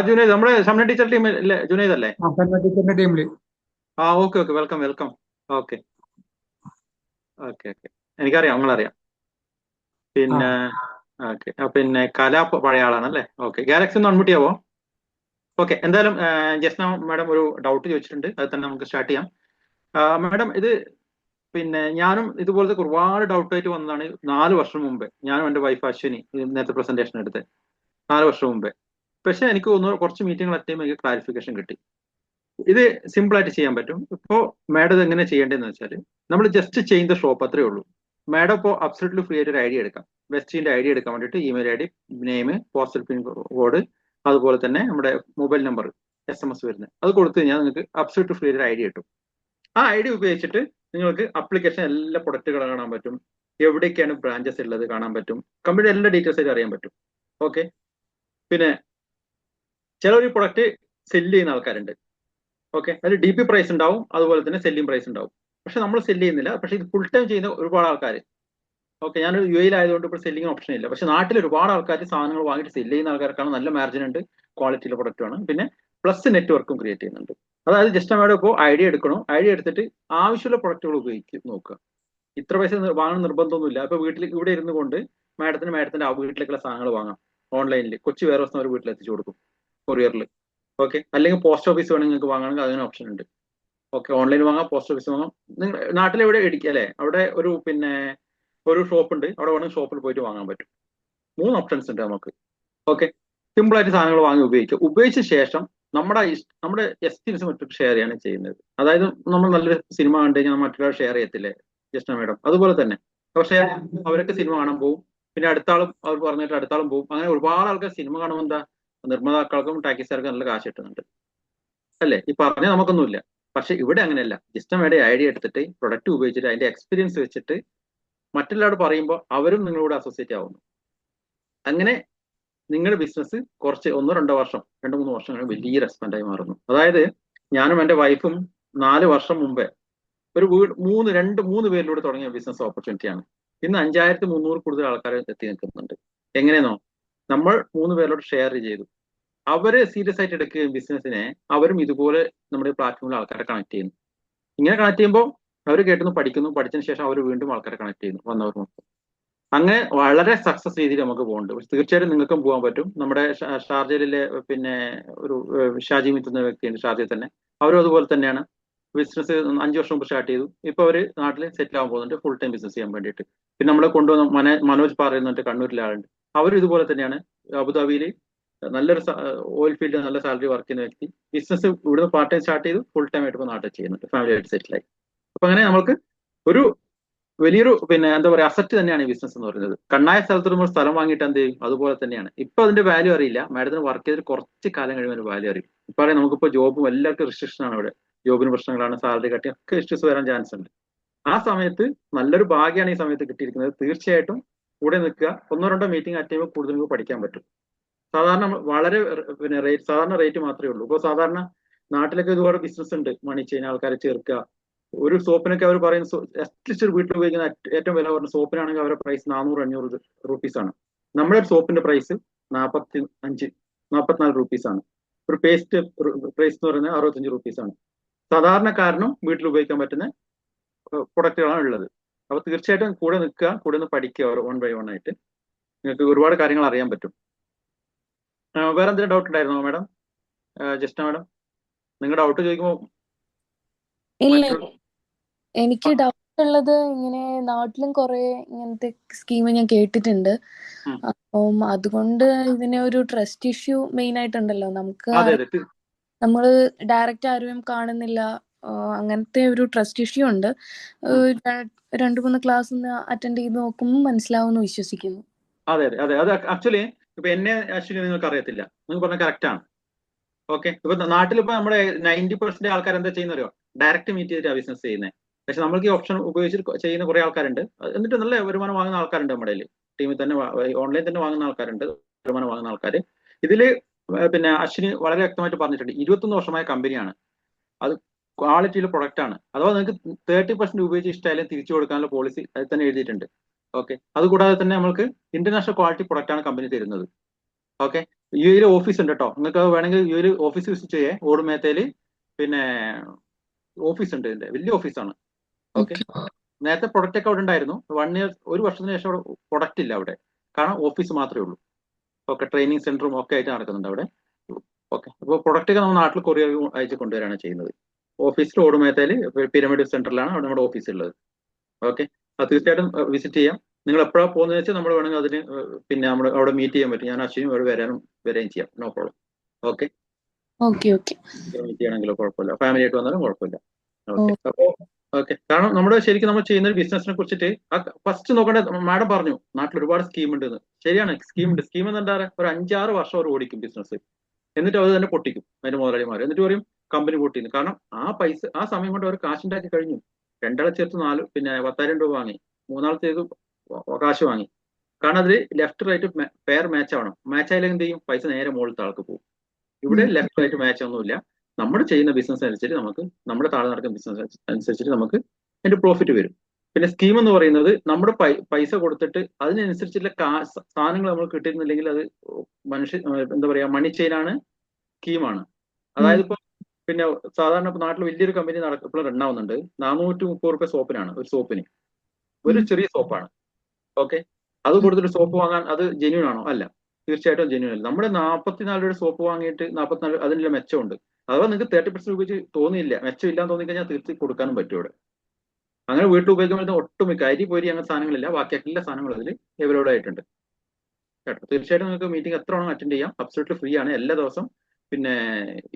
Speaker 2: ജുനൈദ് നമ്മുടെ ഷംന ടീച്ചർ ടീം ജുനൈദ് അല്ലേ?
Speaker 4: ടീച്ചറിന്റെ ടീമില്.
Speaker 2: Okay okay, welcome welcome. Okay okay okay, എനിക്കറിയാം, നിങ്ങളറിയാം. പിന്നെ ഓക്കെ, പിന്നെ കല പഴയ ആളാണല്ലേ? ഓക്കെ. ഗാലക്സി ഒന്ന് അൺമ്യൂട്ട് ചെയ്യാവോ? ഓക്കെ, എന്തായാലും ജസ്ന മാഡം ഒരു ഡൗട്ട് ചോദിച്ചിട്ടുണ്ട്, അത് തന്നെ നമുക്ക് സ്റ്റാർട്ട് ചെയ്യാം. മാഡം, ഇത് പിന്നെ ഞാനും ഇതുപോലത്തെ ഒരുപാട് ഡൗട്ട് ആയിട്ട് വന്നതാണ് 4 വർഷം മുമ്പേ. ഞാനും എൻ്റെ വൈഫ് അശ്വിനി നേരത്തെ പ്രസന്റേഷൻ എടുത്ത് 4 വർഷം മുമ്പേ. പക്ഷെ എനിക്ക് കുറച്ച് മീറ്റിംഗ് അറ്റൻഡ് ചെയ്യുമ്പോൾ എനിക്ക് ക്ലാരിഫിക്കേഷൻ കിട്ടി. ഇത് സിമ്പിൾ ആയിട്ട് ചെയ്യാൻ പറ്റും. ഇപ്പോൾ മാഡം ഇത് എങ്ങനെ ചെയ്യേണ്ടതെന്ന് വെച്ചാൽ, നമ്മൾ ജസ്റ്റ് ചെയ്യുന്ന ഷോപ്പ് അത്രേ ഉള്ളൂ. മാഡം ഇപ്പോൾ അബ്സല്യൂട്ട്ലി ഫ്രീ ആയിട്ട് ഒരു ഐഡിയ എടുക്കാം. വെസ്റ്റിന്റെ ഐഡിയ എടുക്കാൻ വേണ്ടിയിട്ട് email I D, name, postal pin code, അതുപോലെ തന്നെ നമ്മുടെ മൊബൈൽ നമ്പർ SMS വരുന്നത്, അത് കൊടുത്തു കഴിഞ്ഞാൽ നിങ്ങൾക്ക് അബ്സല്യൂട്ട്ലി ഫ്രീ ആയിട്ട് ഐഡിയ കിട്ടും. ആ ഐഡിയ ഉപയോഗിച്ചിട്ട് നിങ്ങൾക്ക് ആപ്ലിക്കേഷൻ എല്ലാ പ്രൊഡക്റ്റുകളും കാണാൻ പറ്റും, എവിടേക്കാണ് ബ്രാഞ്ചസ് ഉള്ളത് കാണാൻ പറ്റും, കമ്പനിയുടെ എല്ലാ ഡീറ്റെയിൽസ് ആയിട്ട് അറിയാൻ പറ്റും. ഓക്കെ. പിന്നെ ചിലർ ഈ പ്രൊഡക്റ്റ് സെല്ല് ചെയ്യുന്ന ആൾക്കാരുണ്ട്. ഓക്കെ, അതിൽ DP പ്രൈസ് ഉണ്ടാവും, അതുപോലെ തന്നെ സെല്ലിംഗ് പ്രൈസ് ഉണ്ടാവും. പക്ഷെ നമ്മൾ സെല്ല് ചെയ്യുന്നില്ല. പക്ഷെ ഇത് ഫുൾ ടൈം ചെയ്യുന്ന ഒരുപാട് ആൾക്കാർ ഓക്കെ, ഞാൻ യു എയിലായതുകൊണ്ട് ഇപ്പോൾ സെല്ലിംഗ് ഓപ്ഷൻ ഇല്ല. പക്ഷെ നാട്ടിൽ ഒരുപാട് ആൾക്കാർ സാധനങ്ങൾ വാങ്ങിയിട്ട് സെല്ല് ചെയ്യുന്ന ആൾക്കാർക്കാണ് നല്ല മാർജിൻ ഉണ്ട്, ക്വാളിറ്റിയിലെ പ്രൊഡക്റ്റുമാണ്. പിന്നെ പ്ലസ് നെറ്റ്വർക്കും ക്രിയേറ്റ് ചെയ്യുന്നുണ്ട്. അതായത് ജസ്റ്റ് നമ്മുടെ ഇപ്പോൾ ഐഡിയ എടുക്കണം, ഐഡിയ എടുത്തിട്ട് ആവശ്യമുള്ള പ്രൊഡക്റ്റുകൾ ഉപയോഗിച്ച് നോക്കുക. ഇത്ര പൈസ വാങ്ങാൻ നിർബന്ധമൊന്നുമില്ല. ഇപ്പൊ വീട്ടിൽ ഇവിടെ ഇരുന്നു കൊണ്ട് മാഡത്തിന്റെ ആ വീട്ടിലേക്കുള്ള സാധനങ്ങൾ വാങ്ങാം ഓൺലൈനിൽ. കൊച്ചി വേറെ ദിവസം അവർ വീട്ടിൽ എത്തിച്ചു കൊടുക്കും കൊറിയറിൽ. ഓക്കെ, അല്ലെങ്കിൽ പോസ്റ്റ് ഓഫീസ് വേണമെങ്കിൽ നിങ്ങൾക്ക് വാങ്ങണമെങ്കിൽ അതിന് ഓപ്ഷൻ ഉണ്ട്. ഓക്കെ, ഓൺലൈൻ വാങ്ങാം, പോസ്റ്റ് ഓഫീസ് വാങ്ങാം. നിങ്ങൾ നാട്ടിലെവിടെ ഇടിക്കുക അല്ലേ, അവിടെ ഒരു ഒരു ഷോപ്പ് ഉണ്ട്, അവിടെ വേണമെങ്കിൽ ഷോപ്പിൽ പോയിട്ട് വാങ്ങാൻ പറ്റും. 3 ഓപ്ഷൻസ് ഉണ്ട് നമുക്ക്. ഓക്കെ, സിമ്പിൾ ആയിട്ട് സാധനങ്ങൾ വാങ്ങി ഉപയോഗിക്കുക. ഉപയോഗിച്ച ശേഷം നമ്മുടെ എക്സ്പീരിയൻസ് മറ്റൊരു ഷെയർ ചെയ്യാണ് ചെയ്യുന്നത്. അതായത് നമ്മൾ നല്ലൊരു സിനിമ കണ്ടു കഴിഞ്ഞാൽ മറ്റൊരാൾ ഷെയർ ചെയ്യത്തില്ലേ ജസ്റ്റ് മേഡം, അതുപോലെ തന്നെ. പക്ഷേ അവരൊക്കെ സിനിമ കാണാൻ പോകും, പിന്നെ അടുത്താളും അവർ പറഞ്ഞിട്ട് അടുത്താളും പോകും. അങ്ങനെ ഒരുപാട് ആൾക്കാർ സിനിമ കാണുമ്പോൾ എന്താ, നിർമ്മാതാക്കൾക്കും ടാക്കീസുകാർക്കും നല്ല കാശ് കിട്ടുന്നുണ്ട് അല്ലേ. ഈ പറഞ്ഞ നമുക്കൊന്നുമില്ല. പക്ഷെ ഇവിടെ അങ്ങനെയല്ല. ജസ്റ്റ് മേഡം ഐഡിയ എടുത്തിട്ട് പ്രൊഡക്റ്റ് ഉപയോഗിച്ചിട്ട് അതിന്റെ എക്സ്പീരിയൻസ് വെച്ചിട്ട് മറ്റുള്ളവരോട് പറയുമ്പോൾ അവരും നിങ്ങളോട് അസോസിയേറ്റ് ആവുന്നു. അങ്ങനെ നിങ്ങളുടെ ബിസിനസ് കുറച്ച് 1-2 വർഷം 2-3 വർഷം കഴിഞ്ഞ് വലിയ റെസ്പോണ്ട് ആയി മാറുന്നു. അതായത് ഞാനും എൻ്റെ വൈഫും 4 വർഷം മുമ്പേ ഒരു വീട് 3 പേരിലൂടെ തുടങ്ങിയ ബിസിനസ് ഓപ്പർച്യൂണിറ്റിയാണ്. ഇന്ന് 5300 കൂടുതൽ ആൾക്കാർ എത്തി നിൽക്കുന്നുണ്ട്. എങ്ങനെയെന്നോ, നമ്മൾ 3 പേരോട് ഷെയർ ചെയ്തു. അവര് സീരിയസ് ആയിട്ട് എടുക്കുകയും ബിസിനസ്സിനെ അവരും ഇതുപോലെ നമ്മുടെ പ്ലാറ്റ്ഫോമിൽ ആൾക്കാരെ കണക്ട് ചെയ്യുന്നു. ഇങ്ങനെ കണക്ട് ചെയ്യുമ്പോൾ അവർ കേട്ടുന്നു, പഠിക്കുന്നു, പഠിച്ചതിന് ശേഷം അവർ വീണ്ടും ആൾക്കാരെ കണക്ട് ചെയ്യുന്നു, വന്നവർ മൊത്തം. അങ്ങനെ വളരെ സക്സസ് രീതിയിൽ നമുക്ക് പോകുന്നുണ്ട്. പക്ഷെ തീർച്ചയായിട്ടും നിങ്ങൾക്കും പോകാൻ പറ്റും. നമ്മുടെ ഷാർജയിലെ ഒരു ഷാജി മിത്ത് എന്ന വ്യക്തിയുണ്ട് ഷാർജയിൽ തന്നെ. അവരും അതുപോലെ തന്നെയാണ്. ബിസിനസ് 5 വർഷം മുമ്പ് സ്റ്റാർട്ട് ചെയ്തു. ഇപ്പൊ അവര് നാട്ടിൽ സെറ്റിൽ ആകാൻ പോകുന്നുണ്ട്, ഫുൾ ടൈം ബിസിനസ് ചെയ്യാൻ വേണ്ടിയിട്ട്. പിന്നെ നമ്മളെ കൊണ്ടുവന്ന മനോജ് പാറ എന്നിട്ട് കണ്ണൂരിലെ ആളുണ്ട്. അവരും ഇതുപോലെ തന്നെയാണ്. അബുദാബിയിൽ നല്ലൊരു ഓയിൽ ഫീൽഡിൽ നല്ല സാലറി വർക്ക് ചെയ്യുന്ന വ്യക്തി. ബിസിനസ് ഇവിടുന്ന് പാർട്ട് ടൈം സ്റ്റാർട്ട് ചെയ്തു, ഫുൾ ടൈം ആയിട്ട് ഇപ്പോൾ നാട്ടിൽ ചെയ്യുന്നുണ്ട്, ഫാമിലി ആയിട്ട് സെറ്റിലായി. അപ്പൊ അങ്ങനെ നമുക്ക് ഒരു വലിയൊരു എന്താ പറയുക അസറ്റ് തന്നെയാണ് ഈ ബിസിനസ് എന്ന് പറയുന്നത്. കണ്ണായ സ്ഥലത്ത് നമ്മൾ സ്ഥലം വാങ്ങിയിട്ട് എന്ത് ചെയ്യും, അതുപോലെ തന്നെയാണ്. ഇപ്പൊ അതിന്റെ വാല്യൂ അറിയില്ല, മാഡത്തിന് വർക്ക് ചെയ്തിട്ട് കുറച്ച് കാലം കഴിയുമ്പോൾ വാല്യൂ അറിയും. ഇപ്പൊ അറിയാം, നമുക്കിപ്പോ ജോബും എല്ലാവർക്കും റിസ്ട്രിക്ഷൻ ആണ് ഇവിടെ. ജോബിന് പ്രശ്നങ്ങളാണ്, സാലറി കട്ടി ഒക്കെ ഇഷ്യൂസ് വരാൻ ചാൻസ് ഉണ്ട്. ആ സമയത്ത് നല്ലൊരു ഭാഗ്യമാണ് ഈ സമയത്ത് കിട്ടിയിരിക്കുന്നത്. തീർച്ചയായിട്ടും കൂടെ നിൽക്കുക. 1-2 മീറ്റിംഗ് അറ്റൻഡ് ചെയ്യുമ്പോൾ കൂടുതൽ നിങ്ങൾക്ക് പഠിക്കാൻ പറ്റും. സാധാരണ വളരെ സാധാരണ റേറ്റ് മാത്രമേ ഉള്ളൂ. ഇപ്പോൾ സാധാരണ നാട്ടിലൊക്കെ ഒരുപാട് ബിസിനസ് ഉണ്ട്, മണി ചെയിൻ ആൾക്കാരെ ചേർക്കുക. ഒരു സോപ്പിനൊക്കെ അവർ പറയുന്ന അറ്റ്ലീസ്റ്റ് ഒരു വീട്ടിൽ ഉപയോഗിക്കുന്ന ഏറ്റവും വില പറഞ്ഞ സോപ്പിനാണെങ്കിൽ അവരുടെ പ്രൈസ് 400-500 റുപ്പീസാണ്. നമ്മുടെ ഒരു സോപ്പിന്റെ പ്രൈസ് 44 റുപ്പീസാണ്. ഒരു പേസ്റ്റ് പ്രൈസ് എന്ന് പറയുന്നത് 65 റുപ്പീസാണ്. സാധാരണക്കാരനും വീട്ടിൽ ഉപയോഗിക്കാൻ പറ്റുന്ന പ്രൊഡക്റ്റുകളാണ് ഉള്ളത്. അപ്പൊ തീർച്ചയായിട്ടും കൂടെ നിൽക്കുക, കൂടെ നിന്ന് പഠിക്കുക. 1 by 1 ആയിട്ട് നിങ്ങൾക്ക് ഒരുപാട് കാര്യങ്ങൾ അറിയാൻ പറ്റും. വേറെ എന്തെങ്കിലും ഡൗട്ട് ഉണ്ടായിരുന്നോ മാഡം? ജസ്റ്റ് മാഡം, നിങ്ങളുടെ ഡൗട്ട് ചോദിക്കുമ്പോൾ
Speaker 3: ഇല്ല, എനിക്ക് ഡൗട്ട് ഉള്ളത് ഇങ്ങനെ നാട്ടിലും കുറെ ഇങ്ങനത്തെ സ്കീം ഞാൻ കേട്ടിട്ടുണ്ട്. അപ്പം അതുകൊണ്ട് ഇതിനെ ഒരു ട്രസ്റ്റ് ഇഷ്യൂ മെയിൻ ആയിട്ടുണ്ടല്ലോ. നമുക്ക് നമ്മൾ ഡയറക്റ്റ് ആരും കാണുന്നില്ല, അങ്ങനത്തെ ഒരു ട്രസ്റ്റ് ഇഷ്യൂ ഉണ്ട്. 2-3 ക്ലാസ് അറ്റൻഡ് ചെയ്ത് നോക്കുമ്പോൾ മനസ്സിലാവുമെന്ന് വിശ്വസിക്കുന്നു.
Speaker 2: അതെ അതെ അതെ, അത് ആക്ച്വലി ഇപ്പൊ എന്നെ ആക്ച്വലി നിങ്ങൾക്ക് അറിയത്തില്ല, നിങ്ങൾ പറഞ്ഞ കറക്റ്റ് ആണ്. ഓക്കെ, ഇപ്പൊ നാട്ടിലിപ്പോ നമ്മുടെ 90% ആൾക്കാർ എന്താ ചെയ്യുന്നവരോ, ഡയറക്റ്റ് മീറ്റ് ചെയ്തിട്ടാണ് ബിസിനസ് ചെയ്യുന്നത്. പക്ഷെ നമ്മൾക്ക് ഈ ഓപ്ഷൻ ഉപയോഗിച്ച് ചെയ്യുന്ന കുറെ ആൾക്കാരുണ്ട്. എന്നിട്ട് നല്ല വരുമാനം വാങ്ങുന്ന ആൾക്കാരുണ്ട് നമ്മുടെ ടീമിൽ തന്നെ. ഓൺലൈൻ തന്നെ വാങ്ങുന്ന ആൾക്കാരുണ്ട്, വരുമാനം വാങ്ങുന്ന ആൾക്കാർ. ഇതില് അശ്വിനി വളരെ വ്യക്തമായിട്ട് പറഞ്ഞിട്ടുണ്ട്, 21 വർഷമായ കമ്പനിയാണ്. അത് ക്വാളിറ്റിയിൽ പ്രൊഡക്റ്റ് ആണ്. അഥവാ നിങ്ങൾക്ക് 30% ഉപയോഗിച്ച് ഇഷ്ടമായാലും തിരിച്ചു കൊടുക്കാനുള്ള പോളിസി അതിൽ തന്നെ എഴുതിയിട്ടുണ്ട്. ഓക്കെ, അതുകൂടാതെ തന്നെ നമുക്ക് ഇന്റർനാഷണൽ ക്വാളിറ്റി പ്രൊഡക്റ്റ് ആണ് കമ്പനി തരുന്നത്. ഓക്കെ, യു എയിൽ ഓഫീസ് ഉണ്ട് കേട്ടോ. നിങ്ങൾക്ക് വേണമെങ്കിൽ യു എയിൽ ഓഫീസ് വിസിറ്റ് ചെയ്യേ. ഓടുമേത്തയിൽ ഓഫീസ് ഉണ്ട്, ഇതിന്റെ വലിയ ഓഫീസാണ്. ഓക്കെ, നേരത്തെ പ്രൊഡക്റ്റ് ഒക്കെ അവിടെ ഉണ്ടായിരുന്നു. 1 ഇയർ 1 വർഷത്തിന് ശേഷം അവിടെ പ്രൊഡക്റ്റ് ഇല്ല അവിടെ, കാരണം ഓഫീസ് മാത്രമേ ഉള്ളൂ. ഓക്കെ, ട്രെയിനിങ് സെന്ററും ഒക്കെ ആയിട്ട് നടക്കുന്നുണ്ട് അവിടെ. ഓക്കെ, അപ്പോൾ പ്രൊഡക്റ്റ് ഒക്കെ നമ്മൾ നാട്ടിൽ കൊറിയർ അയച്ച് കൊണ്ടുവരികയാണ് ചെയ്യുന്നത്. ഓഫീസിൽ ഓടുമേത്തയിൽ പിരമിഡ് സെന്ററിലാണ് അവിടെ നമ്മുടെ ഓഫീസ് ഉള്ളത്. ഓക്കെ, അത് തീർച്ചയായിട്ടും വിസിറ്റ് ചെയ്യാം. നിങ്ങൾ എപ്പോഴാണ് പോകുന്നത് വെച്ചാൽ നമ്മൾ വേണമെങ്കിൽ അതിന് നമ്മൾ അവിടെ മീറ്റ് ചെയ്യാൻ പറ്റും. ഞാൻ അശ്വിനും അവിടെ വരികയും ചെയ്യാം, നോ പ്രോബ്ലം. ഓക്കെ, മീറ്റ് ചെയ്യണമെങ്കിലോ കുഴപ്പമില്ല, ഫാമിലി ആയിട്ട് വന്നാലും കുഴപ്പമില്ല. ഓക്കെ, അപ്പോൾ ഓക്കെ, കാരണം ശരിക്കും നമ്മൾ ചെയ്യുന്ന ഒരു ബിസിനസിനെ കുറിച്ചിട്ട് ഫസ്റ്റ് നോക്കേണ്ടത്, മാഡം പറഞ്ഞു നാട്ടിൽ ഒരുപാട് സ്കീം ഉണ്ട് എന്ന്. ശരിയാണ്, സ്കീം ഉണ്ട്. സ്കീം എന്ന് എന്താ പറയുക, ഒരു 5-6 വർഷം അവർ ഓടിക്കും ബിസിനസ്, എന്നിട്ട് അവർ തന്നെ പൊട്ടിക്കും അതിന്റെ മുതലാളിമാർ. എന്നിട്ട് പറയും കമ്പനി പൊട്ടിക്കുന്നു. കാരണം ആ സമയം കൊണ്ട് അവർ കാശുണ്ടാക്കി കഴിഞ്ഞു. 2 ആളെ ചേർത്ത് 10,000 രൂപ വാങ്ങി, 3 കാശ് വാങ്ങി. കാരണം അതിൽ ലെഫ്റ്റ് റൈറ്റ് പെയർ മാച്ച് ആവണം. മാച്ച് ആയാലും എന്ത് ചെയ്യും, പൈസ നേരെ മുകളിലത്തെ ആൾക്ക് പോകും. ഇവിടെ ലെഫ്റ്റ് റൈറ്റ് മാച്ച് ഒന്നുമില്ല. നമ്മൾ ചെയ്യുന്ന ബിസിനസ് അനുസരിച്ച് നമുക്ക്, നമ്മുടെ താഴെ നടക്കുന്ന ബിസിനസ് അനുസരിച്ചിട്ട് നമുക്ക് അതിന്റെ പ്രോഫിറ്റ് വരും. പിന്നെ സ്കീം എന്ന് പറയുന്നത് നമ്മുടെ പൈസ കൊടുത്തിട്ട് അതിനനുസരിച്ചുള്ള സാധനങ്ങൾ നമ്മൾ കിട്ടിയിരുന്നില്ലെങ്കിൽ അത് എന്താ പറയാ മണി ചെയിനാണ്, സ്കീമാണ്. അതായത് ഇപ്പൊ പിന്നെ സാധാരണ ഇപ്പൊ നാട്ടിൽ വലിയൊരു കമ്പനി ഇപ്പോൾ റൺ ആവുന്നുണ്ട്. 430 സോപ്പിനാണ് ഒരു സോപ്പിന്. ഒരു ചെറിയ സോപ്പാണ്. ഓക്കെ, അത് കൊടുത്തിട്ട് സോപ്പ് വാങ്ങാൻ അത് ജെന്യൂൻ ആണോ? അല്ല, തീർച്ചയായിട്ടും ജെന്യൂൻ അല്ല. നമ്മുടെ 44 രൂപ സോപ്പ് വാങ്ങിയിട്ട് 44 അതിനുള്ള മെച്ചമുണ്ട്. അഥവാ നിങ്ങൾക്ക് 30% ഉപയോഗിച്ച് തോന്നിയില്ല, മെച്ചം ഇല്ലാന്ന് തോന്നിക്കഴിഞ്ഞാൽ തീർത്തി കൊടുക്കാനും പറ്റും ഇവിടെ. അങ്ങനെ വീട്ടിൽ ഉപയോഗിക്കാൻ പറ്റുന്ന ഒട്ടുമിക്ക അരി പൊരി അങ്ങനെ സാധനങ്ങളില്ല, ബാക്കി എല്ലാ സാധനങ്ങളും അതിൽ അവൈലബിൾ ആയിട്ടുണ്ട് കേട്ടോ. തീർച്ചയായിട്ടും നിങ്ങൾക്ക് മീറ്റിംഗ് എത്ര വേണം അറ്റൻഡ് ചെയ്യാം. അബ്സൊല്യൂട്ട്ലി ഫ്രീ ആണ് എല്ലാ ദിവസം. പിന്നെ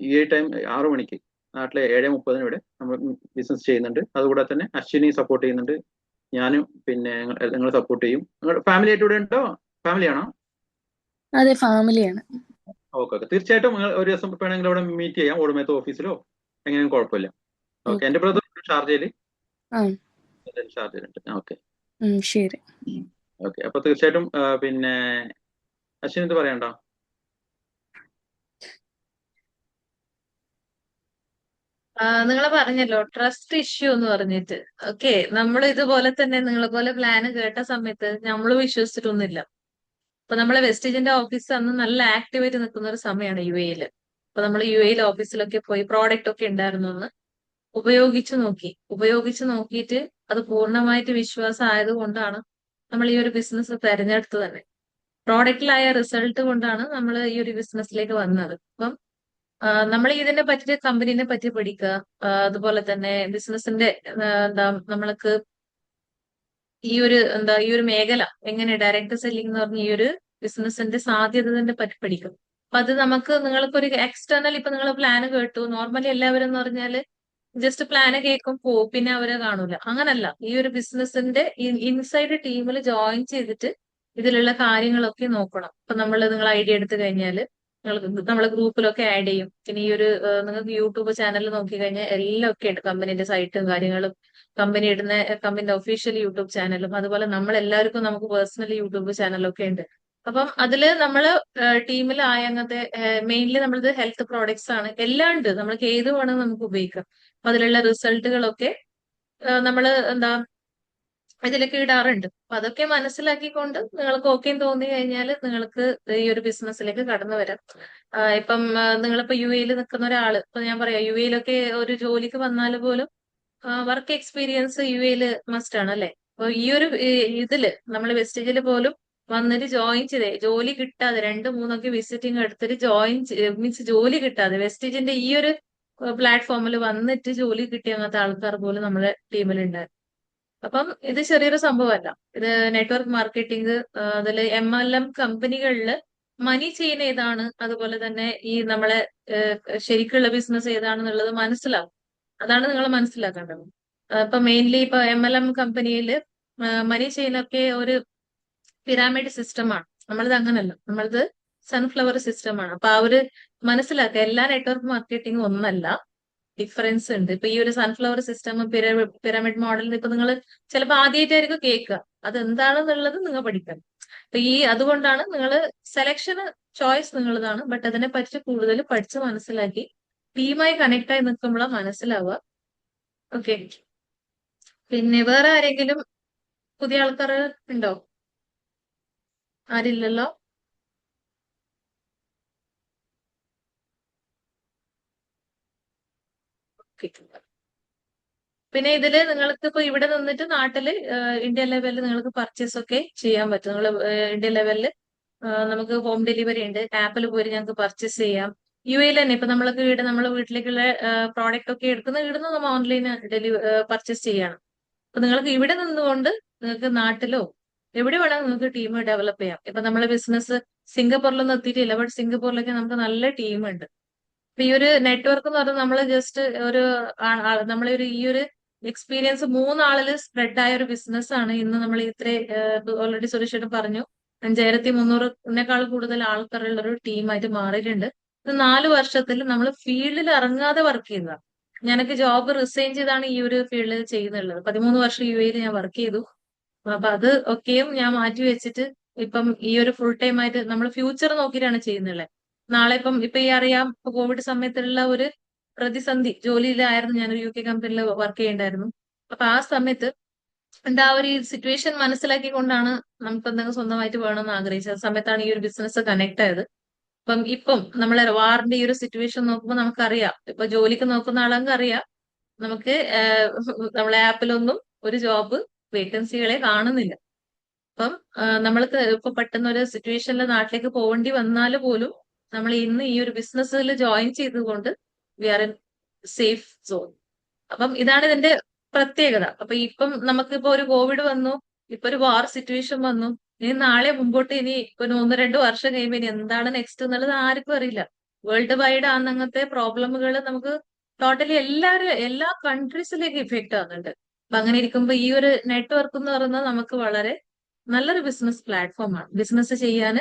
Speaker 2: ഈ ടൈം 6 മണിക്ക് നാട്ടിലെ 7:30 ഇവിടെ നമ്മൾ ബിസിനസ് ചെയ്യുന്നുണ്ട്. അതുകൂടെ തന്നെ അശ്വിനി സപ്പോർട്ട് ചെയ്യുന്നുണ്ട്, ഞാനും പിന്നെ നിങ്ങൾ സപ്പോർട്ട് ചെയ്യും. നിങ്ങൾ ഫാമിലി ആയിട്ട് ഇവിടെ ഉണ്ടോ? ഫാമിലി ആണോ?
Speaker 3: അതെ, ഫാമിലിയാണ്.
Speaker 2: ഓക്കെ ഓക്കെ, തീർച്ചയായിട്ടും നിങ്ങൾ ഒരു ദിവസം വേണമെങ്കിൽ അവിടെ മീറ്റ് ചെയ്യാം, ഓടുമേത്ത് ഓഫീസിലോ, എങ്ങനെയും കുഴപ്പമില്ല. ഓക്കെ, എന്റെ ബ്രദർ ഷാർജയിൽ ഷാർജയിലുണ്ട്. ഓക്കെ
Speaker 3: ശരി.
Speaker 2: ഓക്കെ, അപ്പൊ തീർച്ചയായിട്ടും പിന്നെ അശ്വിൻ ഇത് പറയണ്ടോ?
Speaker 1: നിങ്ങൾ പറഞ്ഞല്ലോ ട്രസ്റ്റ് ഇഷ്യൂ എന്ന് പറഞ്ഞിട്ട്. ഓക്കെ, നമ്മൾ ഇതുപോലെ തന്നെ നിങ്ങളെ പോലെ പ്ലാന് കേട്ട സമയത്ത് നമ്മൾ വിശ്വസിച്ചിട്ടൊന്നുമില്ല. അപ്പൊ നമ്മളെ വെസ്റ്റേജിന്റെ ഓഫീസ് അന്ന് നല്ല ആക്ടിവായിട്ട് നിൽക്കുന്ന ഒരു സമയമാണ് UAE-ല്. അപ്പൊ നമ്മൾ UAE-ൽ ഓഫീസിലൊക്കെ പോയി പ്രോഡക്റ്റ് ഒക്കെ ഉണ്ടായിരുന്നു എന്ന് ഉപയോഗിച്ചു നോക്കിയിട്ട് അത് പൂർണ്ണമായിട്ട് വിശ്വാസം ആയതുകൊണ്ടാണ് നമ്മൾ ഈ ഒരു ബിസിനസ് തെരഞ്ഞെടുത്തത് തന്നെ. പ്രോഡക്റ്റിലായ റിസൾട്ട് കൊണ്ടാണ് നമ്മൾ ഈ ഒരു ബിസിനസ്സിലേക്ക് വന്നത്. അപ്പം നമ്മൾ ഇതിനെ പറ്റി കമ്പനീനെ പറ്റി പഠിക്കുക, അതുപോലെ തന്നെ ബിസിനസിന്റെ എന്താ നമ്മൾക്ക് ഈ ഒരു മേഖല എങ്ങനെ ഡയറക്ട് സെല്ലിംഗ് എന്ന് പറഞ്ഞ ഈ ഒരു ബിസിനസിന്റെ സാധ്യതയെ പറ്റി പഠിക്കും. അപ്പൊ അത് നിങ്ങൾക്ക് ഒരു എക്സ്റ്റേണൽ ഇപ്പൊ നിങ്ങൾ പ്ലാന് കേട്ടു. നോർമലി എല്ലാവരും എന്ന് പറഞ്ഞാല് ജസ്റ്റ് പ്ലാന് കേൾക്കും, പോവും, പിന്നെ അവരെ കാണൂല. അങ്ങനല്ല, ഈ ഒരു ബിസിനസിന്റെ ഇൻസൈഡ് ടീമിൽ ജോയിൻ ചെയ്തിട്ട് ഇതിലുള്ള കാര്യങ്ങളൊക്കെ നോക്കണം. ഇപ്പൊ നിങ്ങൾ ഐഡിയ എടുത്തു കഴിഞ്ഞാൽ നമ്മളെ ഗ്രൂപ്പിലൊക്കെ ആഡ് ചെയ്യും. പിന്നെ ഈ ഒരു നിങ്ങൾക്ക് യൂട്യൂബ് ചാനൽ നോക്കി കഴിഞ്ഞാൽ എല്ലാം ഒക്കെ ഉണ്ട്, കമ്പനീന്റെ സൈറ്റും കാര്യങ്ങളും, കമ്പനിയുടെ ഒഫീഷ്യൽ യൂട്യൂബ് ചാനലും, അതുപോലെ നമുക്ക് പേഴ്സണലി യൂട്യൂബ് ചാനലൊക്കെ ഉണ്ട്. അപ്പം അതില് നമ്മള് ടീമിൽ അങ്ങനത്തെ മെയിൻലി നമ്മളത് ഹെൽത്ത് പ്രോഡക്ട്സ് ആണ്, എല്ലാം ഉണ്ട്, നമ്മൾക്ക് ഏത് വേണമെങ്കിൽ നമുക്ക് ഉപയോഗിക്കാം. അപ്പൊ അതിലുള്ള റിസൾട്ടുകളൊക്കെ നമ്മള് ഇതിലേക്ക് ഇടാറുണ്ട്. അപ്പൊ അതൊക്കെ മനസ്സിലാക്കിക്കൊണ്ട് നിങ്ങൾക്ക് ഓക്കെയും തോന്നി കഴിഞ്ഞാൽ നിങ്ങൾക്ക് ഈ ഒരു ബിസിനസ്സിലേക്ക് കടന്നു വരാം. ഇപ്പം നിങ്ങളിപ്പോ UAE-ൽ നിൽക്കുന്ന ഒരാള്, ഇപ്പൊ ഞാൻ പറയാം UAE-ലൊക്കെ ഒരു ജോലിക്ക് വന്നാൽ പോലും വർക്ക് എക്സ്പീരിയൻസ് UAE-ൽ മസ്റ്റ് ആണ് അല്ലെ. അപ്പൊ ഈ ഒരു ഇതില് നമ്മൾ വെസ്റ്റേജിൽ പോലും വന്നിട്ട് ജോയിൻ ചെയ്തേ, ജോലി കിട്ടാതെ 2-3 വിസിറ്റിംഗ് എടുത്തിട്ട് മീൻസ് ജോലി കിട്ടാതെ വെസ്റ്റേജിന്റെ ഈ ഒരു പ്ലാറ്റ്ഫോമിൽ വന്നിട്ട് ജോലി കിട്ടിയ അങ്ങനത്തെ ആൾക്കാർ പോലും നമ്മുടെ ടീമിലുണ്ടായിരുന്നു. അപ്പം ഇത് ചെറിയൊരു സംഭവമല്ല. ഇത് നെറ്റ്വർക്ക് മാർക്കറ്റിംഗ്, അതിൽ MLM കമ്പനികളിൽ മണി ചെയിൻ ഏതാണ്, അതുപോലെ തന്നെ ഈ നമ്മളെ ശരിക്കുള്ള ബിസിനസ് ഏതാണെന്നുള്ളത് മനസ്സിലാവും. അതാണ് നിങ്ങൾ മനസ്സിലാക്കേണ്ടത്. ഇപ്പൊ മെയിൻലി ഇപ്പൊ MLM കമ്പനിയിൽ മണി ചെയിൻ ഒക്കെ ഒരു പിരാമിഡ് സിസ്റ്റമാണ്. നമ്മളത് അങ്ങനല്ല, നമ്മളത് സൺഫ്ലവർ സിസ്റ്റമാണ്. അപ്പൊ മനസ്സിലാക്കുക, എല്ലാ നെറ്റ്വർക്ക് മാർക്കറ്റിംഗും ഒന്നല്ല, ഡിഫറൻസ് ഉണ്ട്. ഇപ്പൊ ഈ ഒരു സൺഫ്ലവർ സിസ്റ്റം, പിരമിഡ് മോഡൽ ഇപ്പൊ നിങ്ങൾ ചിലപ്പോൾ ആദ്യമായിട്ടായിരിക്കും കേൾക്കുക. അത് എന്താണെന്നുള്ളത് നിങ്ങൾ പഠിക്കണം. അപ്പൊ അതുകൊണ്ടാണ് നിങ്ങൾ സെലക്ഷന് ചോയ്സ് നിങ്ങളതാണ്, ബട്ട് അതിനെ പറ്റി കൂടുതൽ പഠിച്ച് മനസ്സിലാക്കി ടീമായി കണക്ട് ആയി നിൽക്കുമ്പോഴാണ് മനസ്സിലാവുക. ഓക്കെ, പിന്നെ വേറെ ആരെങ്കിലും പുതിയ ആൾക്കാർ ഉണ്ടോ? ആരില്ലല്ലോ. പിന്നെ ഇതില് നിങ്ങൾക്ക് ഇപ്പൊ ഇവിടെ നിന്നിട്ട് നാട്ടില് ഇന്ത്യ ലെവലിൽ നിങ്ങൾക്ക് പർച്ചേസ് ഒക്കെ ചെയ്യാൻ പറ്റും. നിങ്ങൾ ഇന്ത്യ ലെവലിൽ നമുക്ക് ഹോം ഡെലിവറി ഉണ്ട്. ആപ്പിൽ പോയി ഞങ്ങൾക്ക് പർച്ചേസ് ചെയ്യാം. UAE-ൽ തന്നെ ഇപ്പൊ നമ്മളെ വീട്ടിലേക്കുള്ള പ്രോഡക്റ്റ് ഒക്കെ ഇടുന്ന നമ്മൾ ഓൺലൈൻ പർച്ചേസ് ചെയ്യണം. അപ്പൊ നിങ്ങൾക്ക് ഇവിടെ നിന്നുകൊണ്ട് നിങ്ങൾക്ക് നാട്ടിലോ എവിടെ വേണമെങ്കിൽ നിങ്ങൾക്ക് ടീം ഡെവലപ്പ് ചെയ്യാം. ഇപ്പൊ നമ്മളെ ബിസിനസ് സിംഗപ്പൂരിലൊന്നും എത്തിയിട്ടില്ല, ബട്ട് സിംഗപ്പൂരിലൊക്കെ നമുക്ക് നല്ല ടീമുണ്ട്. അപ്പൊ ഈ ഒരു നെറ്റ്വർക്ക് എന്ന് പറഞ്ഞാൽ നമ്മൾ ജസ്റ്റ് ഈ ഒരു എക്സ്പീരിയൻസ് 3 ആളിൽ സ്പ്രെഡ് ആയ ഒരു ബിസിനസ് ആണ്. ഇന്ന് നമ്മൾ ഓൾറെഡി സുരേഷ് പറഞ്ഞു, 5300-നേക്കാൾ കൂടുതൽ ആൾക്കാരുള്ള ഒരു ടീമായിട്ട് മാറിയിട്ടുണ്ട്. ഇത് 4 വർഷത്തിൽ നമ്മൾ ഫീൽഡിൽ ഇറങ്ങാതെ വർക്ക് ചെയ്തതാണ്. ഞാനൊക്കെ ജോബ് റിസൈൻ ചെയ്താണ് ഈ ഒരു ഫീൽഡിൽ ചെയ്യുന്നുള്ളത്. 13 വർഷം UAE-ൽ ഞാൻ വർക്ക് ചെയ്തു. അപ്പൊ അത് ഒക്കെയും ഞാൻ മാറ്റി വെച്ചിട്ട് ഇപ്പം ഈ ഒരു ഫുൾ ടൈം ആയിട്ട് നമ്മൾ ഫ്യൂച്ചർ നോക്കിയിട്ടാണ് ചെയ്യുന്നുള്ളത്. നാളെ ഇപ്പൊ അറിയാം, ഇപ്പൊ കോവിഡ് സമയത്തുള്ള ഒരു പ്രതിസന്ധി, ജോലിയിലായിരുന്നു, ഞാനൊരു UK കമ്പനിയിൽ വർക്ക് ചെയ്യണ്ടായിരുന്നു. അപ്പൊ ആ സമയത്ത് എന്റെ ആ ഒരു സിറ്റുവേഷൻ മനസ്സിലാക്കിക്കൊണ്ടാണ് നമുക്ക് എന്തെങ്കിലും സ്വന്തമായിട്ട് വേണമെന്ന് ആഗ്രഹിച്ചത്. ആ സമയത്താണ് ഈ ഒരു ബിസിനസ് കണക്ട് ആയത്. ഇപ്പം നമ്മളെ വാറിന്റെ ഈ ഒരു സിറ്റുവേഷൻ നോക്കുമ്പോൾ നമുക്കറിയാം, ഇപ്പൊ ജോലിക്ക് നോക്കുന്ന ആളെങ്കിൽ അറിയാം, നമുക്ക് നമ്മളെ ആപ്പിലൊന്നും ഒരു ജോബ് വേക്കൻസികളെ കാണുന്നില്ല. നമ്മൾക്ക് ഇപ്പൊ പെട്ടെന്ന് ഒരു സിറ്റുവേഷനിൽ നാട്ടിലേക്ക് പോകേണ്ടി വന്നാൽ പോലും നമ്മൾ ഇന്ന് ഈ ഒരു ബിസിനസ്സിൽ ജോയിൻ ചെയ്തുകൊണ്ട് we are in safe zone. ഇതാണ് ഇതിന്റെ പ്രത്യേകത. ഇപ്പം നമുക്കിപ്പോ ഒരു കോവിഡ് വന്നു, ഇപ്പൊ ഒരു വാർ സിറ്റുവേഷൻ വന്നു, ഇനി നാളെ മുമ്പോട്ട് ഇനി ഇപ്പൊ 1-2 വർഷം കഴിയുമ്പോൾ ഇനി എന്താണ് നെക്സ്റ്റ് എന്നുള്ളത് ആർക്കും അറിയില്ല. വേൾഡ് വൈഡ് ആണ് അങ്ങനത്തെ പ്രോബ്ലമുകൾ നമുക്ക് ടോട്ടലി എല്ലാ കൺട്രീസിലേക്ക് ഇഫക്റ്റ് ആകുന്നുണ്ട്. അങ്ങനെ ഇരിക്കുമ്പോൾ ഈ ഒരു നെറ്റ്വർക്ക് എന്ന് പറയുന്നത് നമുക്ക് വളരെ നല്ലൊരു ബിസിനസ് പ്ലാറ്റ്ഫോമാണ്. ബിസിനസ് ചെയ്യാൻ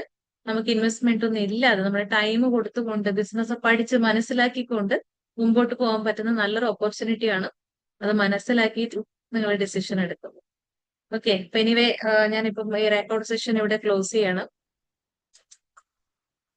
Speaker 1: നമുക്ക് ഇൻവെസ്റ്റ്മെന്റ് ഒന്നും ഇല്ലാതെ നമ്മുടെ ടൈം കൊടുത്തുകൊണ്ട് ബിസിനസ് പഠിച്ച് മനസ്സിലാക്കിക്കൊണ്ട് മുമ്പോട്ട് പോകാൻ പറ്റുന്ന നല്ലൊരു ഓപ്പർച്യൂണിറ്റിയാണ്. അത് മനസ്സിലാക്കിയിട്ട് നിങ്ങൾ ഡിസിഷൻ എടുക്കും. ഓക്കെ, എനിവേ ഞാനിപ്പം ഈ റെക്കോർഡ് സെഷൻ ഇവിടെ ക്ലോസ് ചെയ്യാണ്.